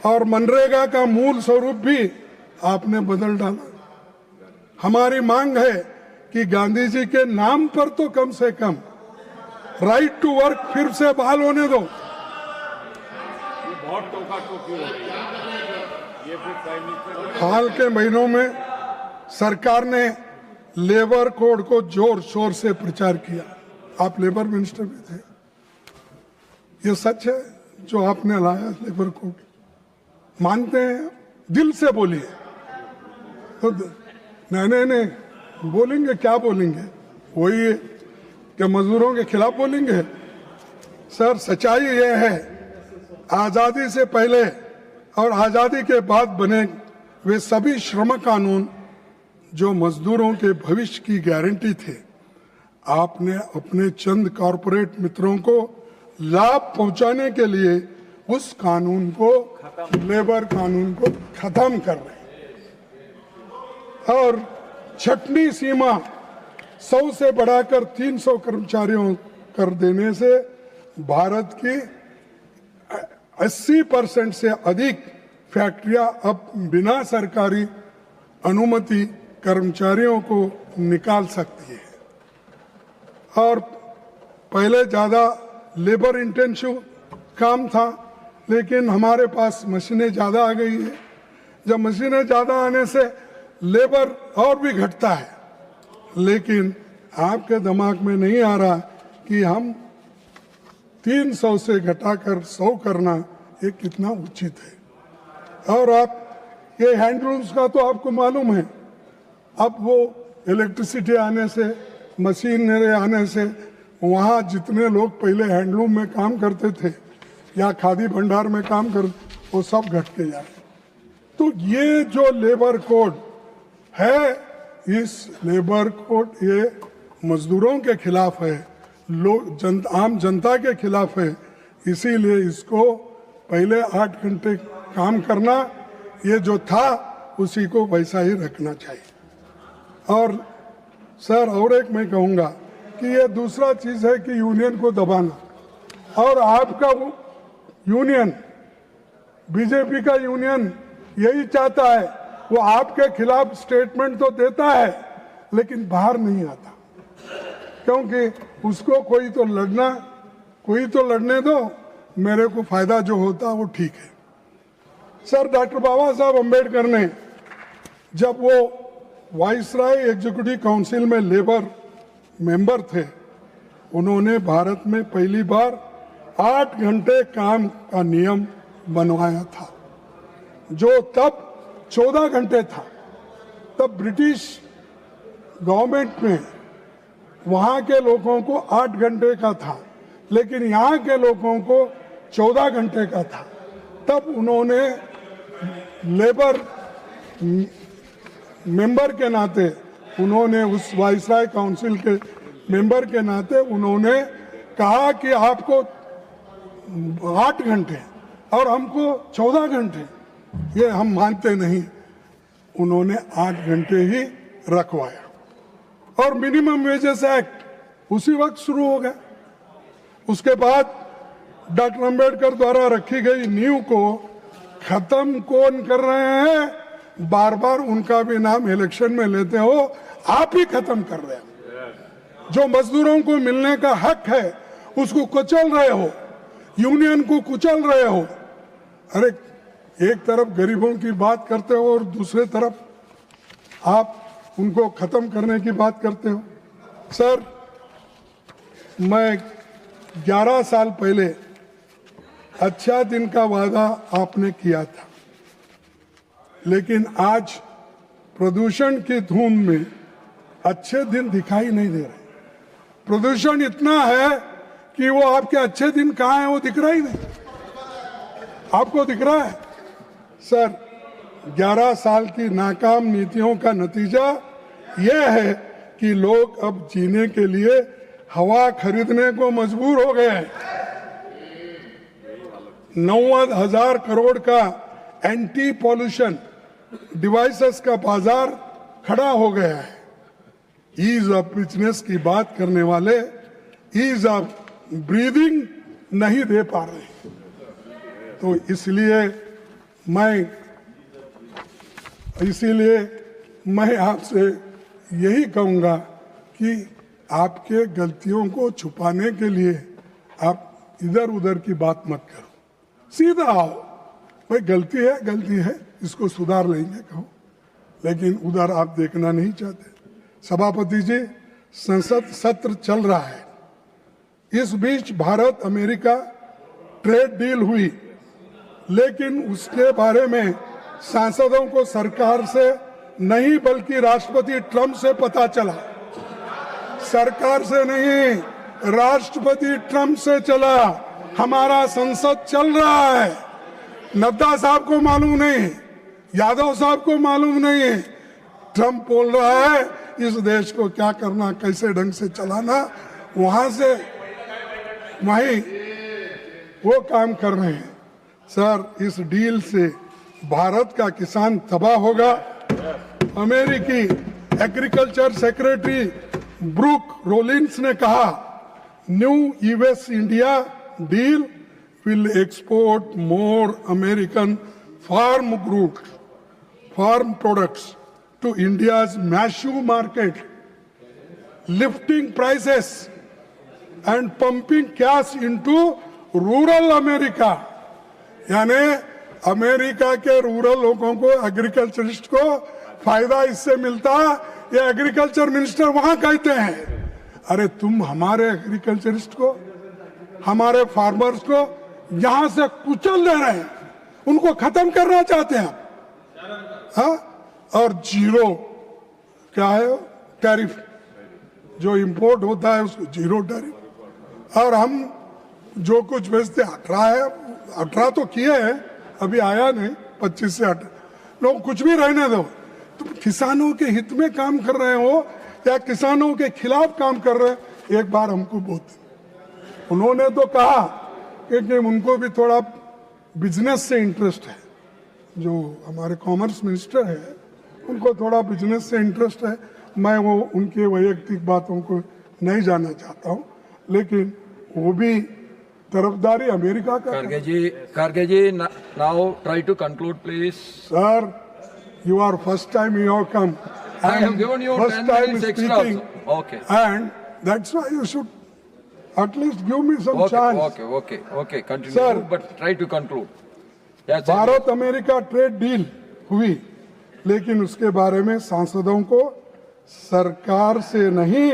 और मनरेगा का मूल स्वरूप भी आपने बदल डाला। हमारी मांग है कि गांधी जी के नाम पर तो कम से कम राइट टू वर्क फिर से बहाल होने दो। हाल के महीनों में सरकार ने लेबर कोड को जोर शोर से प्रचार किया। आप लेबर मिनिस्टर भी थे। ये सच है जो आपने लाया लेबर कोड? मानते हैं? दिल से बोलिए। तो नहीं बोलेंगे, क्या बोलेंगे? वही है कि मजदूरों के खिलाफ बोलेंगे? सर, सच्चाई ये है, आजादी से पहले और आजादी के बाद बने वे सभी श्रम कानून जो मजदूरों के भविष्य की गारंटी थे, आपने अपने चंद कॉरपोरेट मित्रों को लाभ पहुंचाने के लिए उस कानून को, लेबर कानून को खत्म कर रहे हैं। और छठवीं सीमा 100 से बढ़ाकर 300 कर्मचारियों कर देने से भारत की 80% से अधिक फैक्ट्रियां अब बिना सरकारी अनुमति कर्मचारियों को निकाल सकती है। और पहले ज़्यादा लेबर इंटेंसिव काम था, लेकिन हमारे पास मशीनें ज़्यादा आ गई है। जब मशीनें ज़्यादा आने से लेबर और भी घटता है, लेकिन आपके दिमाग में नहीं आ रहा कि हम 300 से घटाकर 100 करना ये कितना उचित है। और आप ये हैंडलूम्स का तो आपको मालूम है, अब वो इलेक्ट्रिसिटी आने से, मशीनरी आने से, वहाँ जितने लोग पहले हैंडलूम में काम करते थे या खादी भंडार में काम कर, वो सब घट के जा रहे हैं। तो ये जो लेबर कोड है, इस लेबर कोड ये मजदूरों के खिलाफ है, आम जनता के खिलाफ है। इसीलिए इसको पहले 8 घंटे काम करना, ये जो था उसी को वैसा ही रखना चाहिए। और सर और एक मैं कहूँगा कि ये दूसरा चीज़ है कि यूनियन को दबाना, और आपका यूनियन, बीजेपी का यूनियन यही चाहता है, वो आपके खिलाफ स्टेटमेंट तो देता है लेकिन बाहर नहीं आता, क्योंकि उसको कोई तो लड़ने दो, मेरे को फायदा जो होता वो ठीक है। सर डॉक्टर बाबा साहब अम्बेडकर ने जब वो वाइसराय एग्जीक्यूटिव काउंसिल में लेबर मेंबर थे, उन्होंने भारत में पहली बार 8 घंटे काम का नियम बनवाया था, जो तब 14 घंटे था। तब ब्रिटिश गवर्नमेंट में वहाँ के लोगों को 8 घंटे का था, लेकिन यहाँ के लोगों को 14 घंटे का था। तब उन्होंने लेबर मेंबर के नाते, उन्होंने उस वाइसराय काउंसिल के मेंबर के नाते उन्होंने कहा कि आपको 8 घंटे और हमको 14 घंटे, ये हम मानते नहीं। उन्होंने 8 घंटे ही रखवाया, और मिनिमम वेजेस एक्ट उसी वक्त शुरू हो गया। उसके बाद डॉक्टर अम्बेडकर द्वारा रखी गई नींव को खत्म कौन कर रहे हैं? बार बार उनका भी नाम इलेक्शन में लेते हो, आप ही खत्म कर रहे हो। जो मजदूरों को मिलने का हक है उसको कुचल रहे हो, यूनियन को कुचल रहे हो। अरे एक तरफ गरीबों की बात करते हो और दूसरे तरफ आप उनको खत्म करने की बात करते हो। सर, मैं 11 साल पहले अच्छा दिन का वादा आपने किया था, लेकिन आज प्रदूषण की धूम में अच्छे दिन दिखाई नहीं दे रहे। प्रदूषण इतना है कि वो आपके अच्छे दिन कहाँ हैं वो दिख रहा ही नहीं। आपको दिख रहा है? सर, 11 साल की नाकाम नीतियों का नतीजा यह है कि लोग अब जीने के लिए हवा खरीदने को मजबूर हो गए हैं। 90,000 करोड़ का एंटी पॉल्यूशन डिवाइसेस का बाजार खड़ा हो गया है। ईज ऑफ बिजनेस की बात करने वाले ईज ऑफ ब्रीदिंग नहीं दे पा रहे। तो इसलिए मैं आपसे यही कहूँगा कि आपके गलतियों को छुपाने के लिए आप इधर उधर की बात मत करो, सीधा आओ। भाई गलती है, इसको सुधार लेंगे कहो, लेकिन उधर आप देखना नहीं चाहते। सभापति जी, संसद सत्र चल रहा है। इस बीच भारत अमेरिका ट्रेड डील हुई, लेकिन उसके बारे में सांसदों को सरकार से नहीं बल्कि राष्ट्रपति ट्रंप से पता चला। सरकार से नहीं, राष्ट्रपति ट्रंप से चला। हमारा संसद चल रहा है। नड्डा साहब को मालूम नहीं, यादव साहब को मालूम नहीं। ट्रंप बोल रहा है इस देश को क्या करना, कैसे ढंग से चलाना, वहां से वहीं वो काम कर रहे हैं। सर, इस डील से भारत का किसान तबाह होगा। अमेरिकी एग्रीकल्चर सेक्रेटरी ब्रूक रोलिंस ने कहा, new US India deal will export more American farm products to India's massive market, lifting prices and pumping cash into rural America। यानी अमेरिका के रूरल लोगों को, एग्रीकल्चरिस्ट को फायदा इससे मिलता। ये एग्रीकल्चर मिनिस्टर वहां कहते हैं, अरे तुम हमारे एग्रीकल्चरिस्ट को, हमारे फार्मर्स को यहां से कुचल दे रहे हैं, उनको खत्म करना चाहते हैं। हाँ, और जीरो क्या है टैरिफ, जो इंपोर्ट होता है उसको जीरो टैरिफ, और हम जो कुछ बेचते 18 है। 18 तो किए हैं, अभी आया नहीं, 25 से 18 लोग कुछ भी रहने दो। तुम किसानों के हित में काम कर रहे हो या किसानों के खिलाफ काम कर रहे हो, एक बार हमको बहुत। उन्होंने तो कहा कि उनको भी थोड़ा बिजनेस से इंटरेस्ट है, जो हमारे कॉमर्स मिनिस्टर है उनको थोड़ा बिजनेस से इंटरेस्ट है। मैं वो उनके वैयक्तिक बातों को नहीं जानना चाहता हूँ, लेकिन वो भी तरफदारी अमेरिका का। Kharge ji, now try to conclude, please. Sir, you are first time you have come. I have given you first 10 time minutes extra speaking, also. Okay. and that's why you should at least give me some Okay, chance. okay. Continue, Sir. but try to conclude. Yes, sir. Bharat America trade deal हुई, लेकिन उसके बारे में सांसदों को सरकार से नहीं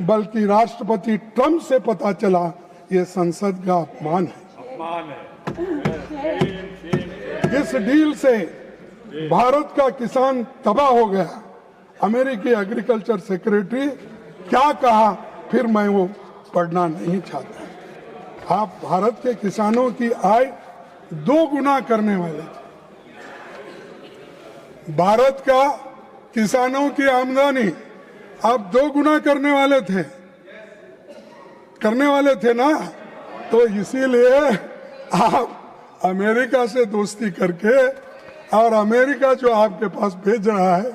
बल्कि राष्ट्रपति ट्रंप से पता चला। ये संसद का अपमान है। इस डील से भारत का किसान तबाह हो गया। अमेरिकी एग्रीकल्चर सेक्रेटरी क्या कहा, फिर मैं वो पढ़ना नहीं चाहता। आप भारत के किसानों की आय 2 गुना करने वाले थे। भारत का किसानों की आमदनी आप 2 गुना करने वाले थे ना। तो इसीलिए आप अमेरिका से दोस्ती करके, और अमेरिका जो आपके पास भेज रहा है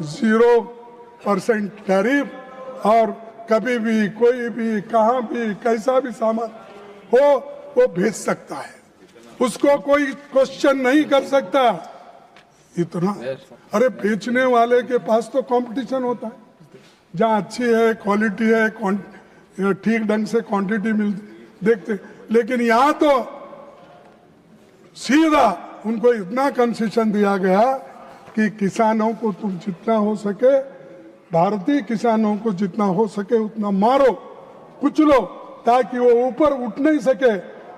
0% टैरिफ, और कभी भी कोई भी कहाँ भी कैसा भी सामान हो वो भेज सकता है, उसको कोई क्वेश्चन नहीं कर सकता। इतना अरे बेचने वाले के पास तो कंपटीशन होता है, जहाँ अच्छी है क्वालिटी है, ठीक ढंग से क्वांटिटी मिलती देखते, लेकिन यहाँ तो सीधा उनको इतना कंसेशन दिया गया कि किसानों को तुम जितना हो सके, भारतीय किसानों को जितना हो सके उतना मारो कुचलो, ताकि वो ऊपर उठ नहीं सके,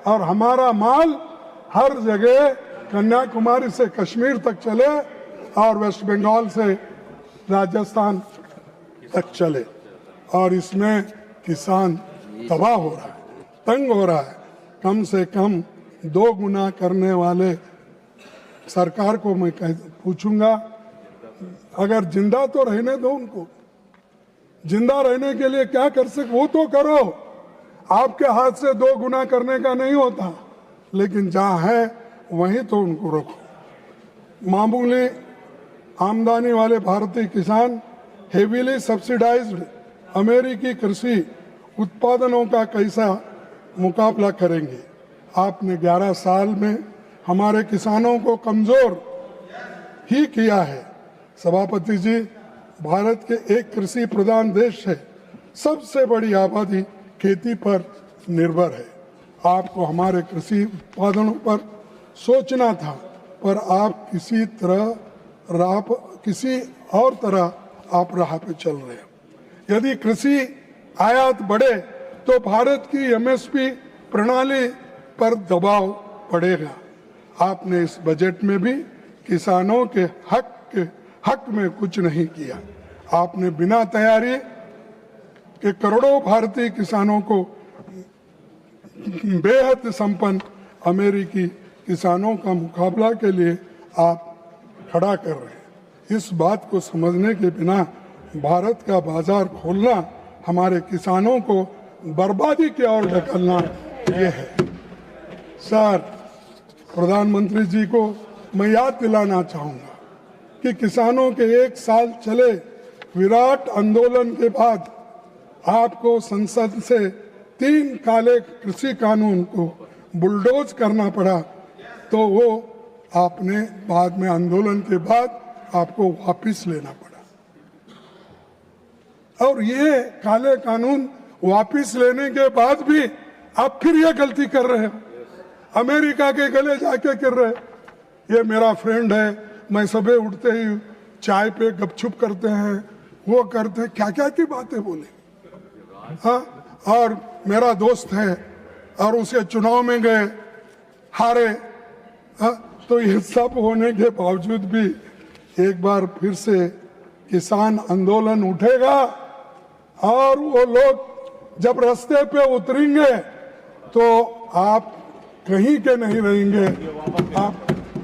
और हमारा माल हर जगह कन्याकुमारी से कश्मीर तक चले और वेस्ट बंगाल से राजस्थान तक चले। और इसमें किसान तबाह हो रहा है, तंग हो रहा है। कम से कम 2 गुना करने वाले सरकार को मैं पूछूंगा, अगर जिंदा तो रहने दो उनको, जिंदा रहने के लिए क्या कर सके वो तो करो। आपके हाथ से 2 गुना करने का नहीं होता, लेकिन जहाँ है वहीं तो उनको रोको। मामूली आमदनी वाले भारतीय किसान हेवीली सब्सिडाइज्ड अमेरिकी कृषि उत्पादनों का कैसा मुकाबला करेंगे। आपने 11 साल में हमारे किसानों को कमजोर ही किया है। सभापति जी, भारत के एक कृषि प्रधान देश है, सबसे बड़ी आबादी खेती पर निर्भर है। आपको हमारे कृषि उत्पादनों पर सोचना था, पर आप किसी और तरह आप राह पे चल रहे हैं। यदि कृषि आयात बढ़े तो भारत की एमएसपी प्रणाली पर दबाव पड़ेगा। आपने इस बजट में भी किसानों के हक में कुछ नहीं किया। आपने बिना तैयारी के करोड़ों भारतीय किसानों को बेहद संपन्न अमेरिकी किसानों का मुकाबला के लिए आप खड़ा कर रहे हैं। इस बात को समझने के बिना भारत का बाजार खोलना हमारे किसानों को बर्बादी की ओर ढकेलना ये है। सर, प्रधानमंत्री जी को मैं याद दिलाना चाहूँगा कि किसानों के 1 साल चले विराट आंदोलन के बाद आपको संसद से 3 काले कृषि कानून को बुलडोज करना पड़ा, तो वो आपने बाद में आंदोलन के बाद आपको वापस लेना पड़ा। और ये काले कानून वापस लेने के बाद भी आप फिर ये गलती कर रहे हो, अमेरिका के गले जाके गिर रहे। ये मेरा फ्रेंड है, मैं सुबह उठते ही चाय पे गपछुप करते हैं, वो करते हैं, क्या क्या की बातें बोले। हाँ, और मेरा दोस्त है और उसे चुनाव में गए, हारे। हाँ, तो ये सब होने के बावजूद भी एक बार फिर से किसान आंदोलन उठेगा, और वो लोग जब रास्ते पे उतरेंगे तो आप कहीं के नहीं रहेंगे।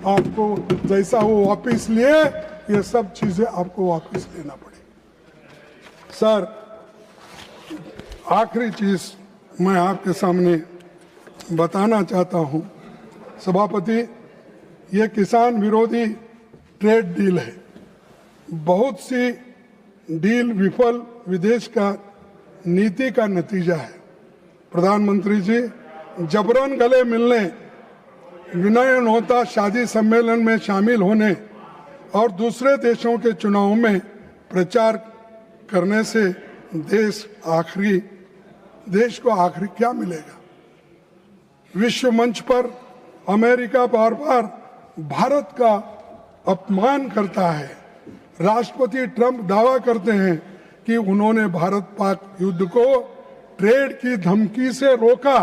आपको जैसा वो वापस लिए, ये सब चीजें आपको वापस लेना पड़ेगी। सर, आखिरी चीज मैं आपके सामने बताना चाहता हूं, सभापति, ये किसान विरोधी ट्रेड डील है। बहुत सी डील विफल विदेश का नीति का नतीजा है। प्रधानमंत्री जी, जबरन गले मिलने, विनयन होता शादी सम्मेलन में शामिल होने और दूसरे देशों के चुनाव में प्रचार करने से देश को आखिरी क्या मिलेगा? विश्व मंच पर अमेरिका बार बार भारत का अपमान करता है। राष्ट्रपति ट्रंप दावा करते हैं कि उन्होंने भारत पाक युद्ध को ट्रेड की धमकी से रोका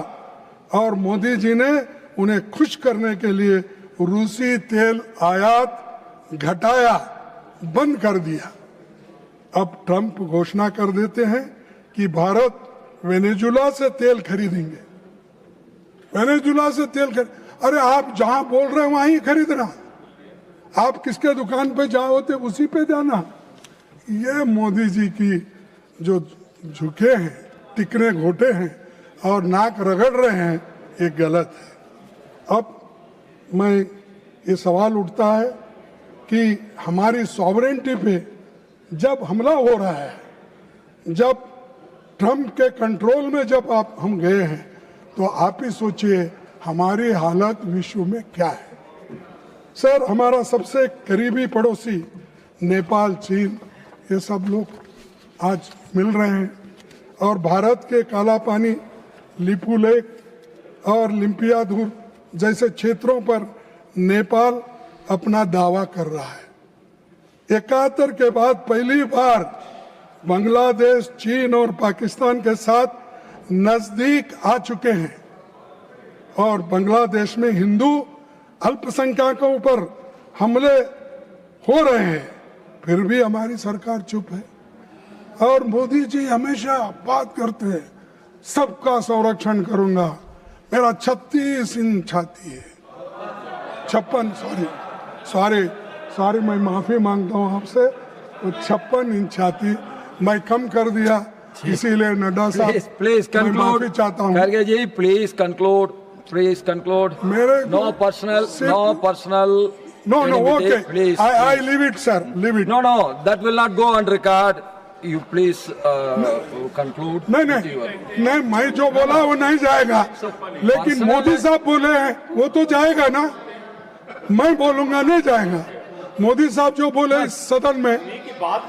और मोदी जी ने उन्हें खुश करने के लिए रूसी तेल आयात घटाया, बंद कर दिया। अब ट्रंप घोषणा कर देते हैं कि भारत वेनेजुला से तेल खरीदेंगे। वेनेजुला से तेल अरे आप जहां बोल रहे हैं वहां ही खरीदना। आप किसके दुकान पे जाओ थे उसी पे जाना। ये मोदी जी की जो झुके हैं, टिकने घोटे हैं और नाक रगड़ रहे हैं, ये गलत है। अब मैं ये सवाल उठता है कि हमारी सॉवरेंटी पे जब हमला हो रहा है, जब ट्रंप के कंट्रोल में जब हम गए हैं, तो आप ही सोचिए हमारी हालत विश्व में क्या है। सर, हमारा सबसे करीबी पड़ोसी नेपाल, चीन, ये सब लोग आज मिल रहे हैं और भारत के काला पानी, लिपू लेक और लिम्पियाधुर जैसे क्षेत्रों पर नेपाल अपना दावा कर रहा है। 71 के बाद पहली बार बांग्लादेश, चीन और पाकिस्तान के साथ नजदीक आ चुके हैं और बांग्लादेश में हिंदू अल्पसंख्यकों पर हमले हो रहे हैं, फिर भी हमारी सरकार चुप है। और मोदी जी हमेशा बात करते हैं सबका संरक्षण करूंगा। मेरा 36 इंच छाती है, 56 सॉरी मैं माफी मांगता हूं आपसे, तो 56 इंच छाती मैं कम कर दिया, इसीलिए नड्डा साहब प्लीज मैं माफी चाहता हूं। खड़गे जी, प्लीज कंक्लूड। मेरे no personal No, okay. Please, I leave it, sir. Leave it. No, that will not go on record. You please conclude. नहीं, मैं जो बोला वो नहीं जाएगा, लेकिन मोदी साहब बोले हैं वो तो जाएगा ना। मैं बोलूंगा नहीं जाएगा। मोदी साहब जो बोले इस सदन में,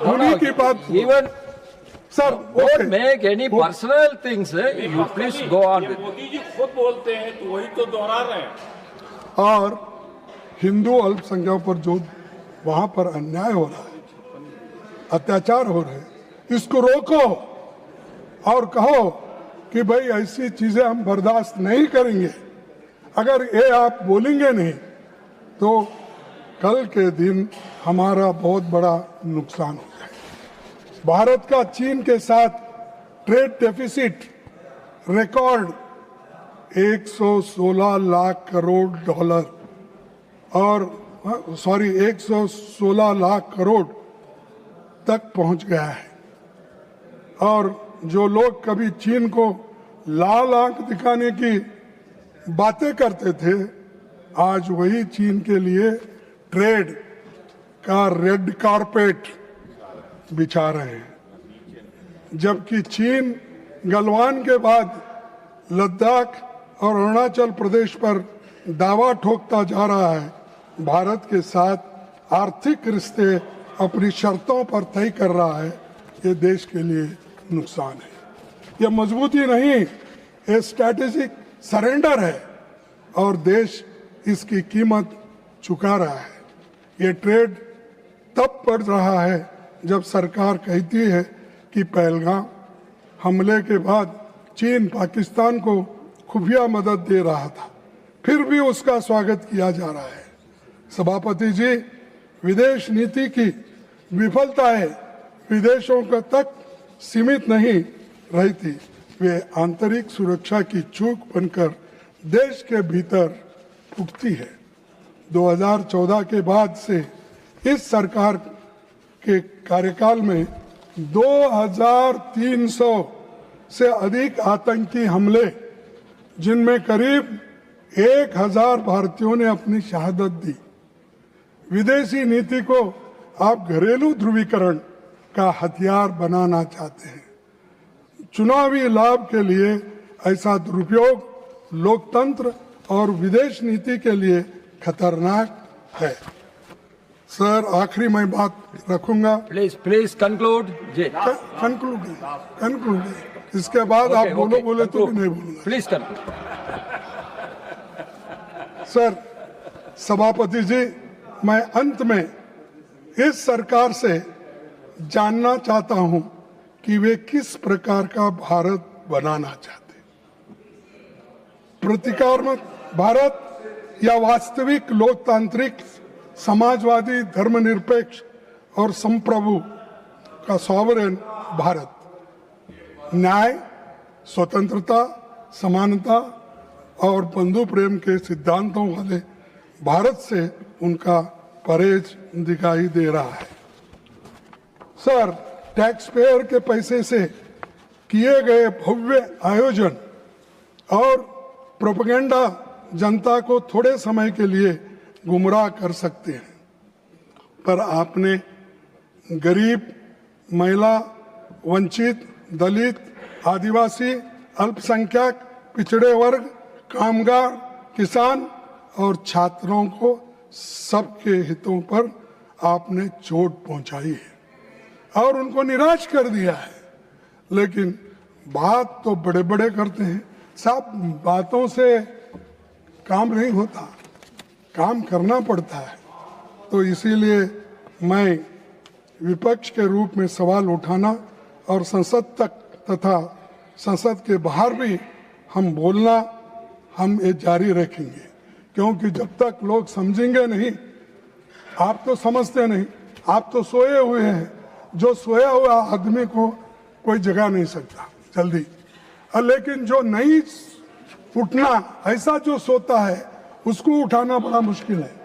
उन्हीं की बात। Even sir, don't make any personal things. You please go on. Modi ji खुद बोलते हैं तो वही तो दोहरा रहे हैं। और हिंदू अल्पसंख्यकों पर जो वहां पर अन्याय हो रहा है, अत्याचार हो रहे हैं, इसको रोको और कहो कि भाई ऐसी चीजें हम बर्दाश्त नहीं करेंगे। अगर ये आप बोलेंगे नहीं तो कल के दिन हमारा बहुत बड़ा नुकसान हो जाएगा। भारत का चीन के साथ trade deficit record 116 lakh crore dollar और 116 लाख करोड़ तक पहुंच गया है। और जो लोग कभी चीन को लाल आंख दिखाने की बातें करते थे, आज वही चीन के लिए ट्रेड का रेड कारपेट बिछा रहे हैं। जबकि चीन गलवान के बाद लद्दाख और अरुणाचल प्रदेश पर दावा ठोकता जा रहा है, भारत के साथ आर्थिक रिश्ते अपनी शर्तों पर तय कर रहा है। ये देश के लिए नुकसान है, ये मजबूती नहीं, ये स्ट्रैटेजिक सरेंडर है और देश इसकी कीमत चुका रहा है। ये ट्रेड तब बढ़ रहा है जब सरकार कहती है कि पहलगाम हमले के बाद चीन पाकिस्तान को खुफिया मदद दे रहा था, फिर भी उसका स्वागत किया जा रहा है। सभापति जी, विदेश नीति की विफलताएं विदेशों का तक सीमित नहीं रही थी, वे आंतरिक सुरक्षा की चूक बनकर देश के भीतर उठती है। 2014 के बाद से इस सरकार के कार्यकाल में 2300 से अधिक आतंकी हमले, जिनमें करीब 1000 भारतीयों ने अपनी शहादत दी। विदेशी नीति को आप घरेलू ध्रुवीकरण का हथियार बनाना चाहते हैं। चुनावी लाभ के लिए ऐसा दुरुपयोग लोकतंत्र और विदेश नीति के लिए खतरनाक है। सर, आखिरी मैं बात रखूंगा। Please conclude. जी, कंक्लूड। इसके बाद आप बोले तो भी नहीं बोलूंगा। Please conclude. सर, सभापति जी, मैं अंत में इस सरकार से जानना चाहता हूं कि वे किस प्रकार का भारत बनाना चाहते हैं। प्रतिकात्मक भारत या वास्तविक लोकतांत्रिक समाजवादी धर्मनिरपेक्ष और संप्रभु का सॉवरेन भारत, न्याय, स्वतंत्रता, समानता और बंधु प्रेम के सिद्धांतों वाले भारत से उनका परहेज दिखाई दे रहा है। सर, टैक्स पेयर के पैसे से किए गए भव्य आयोजन और प्रोपेगेंडा जनता को थोड़े समय के लिए गुमराह कर सकते हैं, पर आपने गरीब, महिला, वंचित, दलित, आदिवासी, अल्पसंख्यक, पिछड़े वर्ग, कामगार, किसान और छात्रों को सबके हितों पर आपने चोट पहुंचाई है और उनको निराश कर दिया है। लेकिन बात तो बड़े बड़े करते हैं। सब बातों से काम नहीं होता, काम करना पड़ता है। तो इसीलिए मैं विपक्ष के रूप में सवाल उठाना और संसद तक तथा संसद के बाहर भी हम बोलना, हम ये जारी रखेंगे, क्योंकि जब तक लोग समझेंगे नहीं, आप तो समझते नहीं, आप तो सोए हुए हैं। जो सोया हुआ आदमी को कोई जगा नहीं सकता जल्दी, और लेकिन जो नहीं उठना, ऐसा जो सोता है उसको उठाना बड़ा मुश्किल है।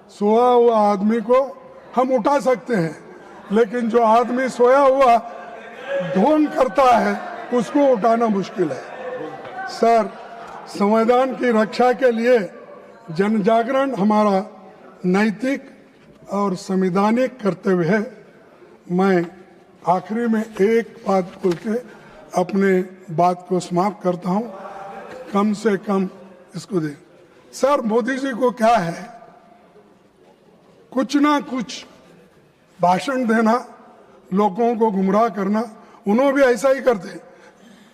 सोया हुआ आदमी को हम उठा सकते हैं, लेकिन जो आदमी सोया हुआ ढोंग करता है उसको उठाना मुश्किल है। सर, संविधान की रक्षा के लिए जन जागरण हमारा नैतिक और संवैधानिक कर्तव्य है। मैं आखिरी में एक बात बोल के अपने बात को समाप्त करता हूं, कम से कम इसको दे। सर, मोदी जी को क्या है, कुछ ना कुछ भाषण देना, लोगों को गुमराह करना। उन्होंने भी ऐसा ही करते।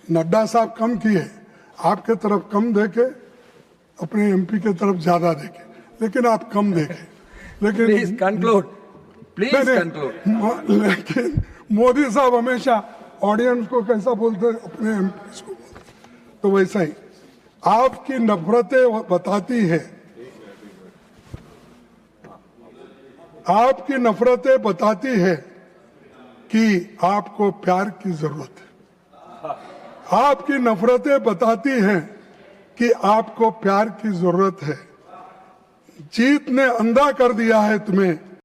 नड्डा साहब कम किए, आपके तरफ कम देके, अपने एमपी के तरफ ज्यादा देके, लेकिन आप कम देखे। लेकिन प्लीज कंक्लूड। लेकिन मोदी साहब हमेशा ऑडियंस को कैसा बोलते, अपने एमपी को बोलते। तो वैसा ही आपकी नफरतें बताती है, आपकी नफरतें बताती है कि आपको प्यार की जरूरत है। आपकी नफरतें बताती हैं कि आपको प्यार की जरूरत है। जीत ने अंधा कर दिया है तुम्हें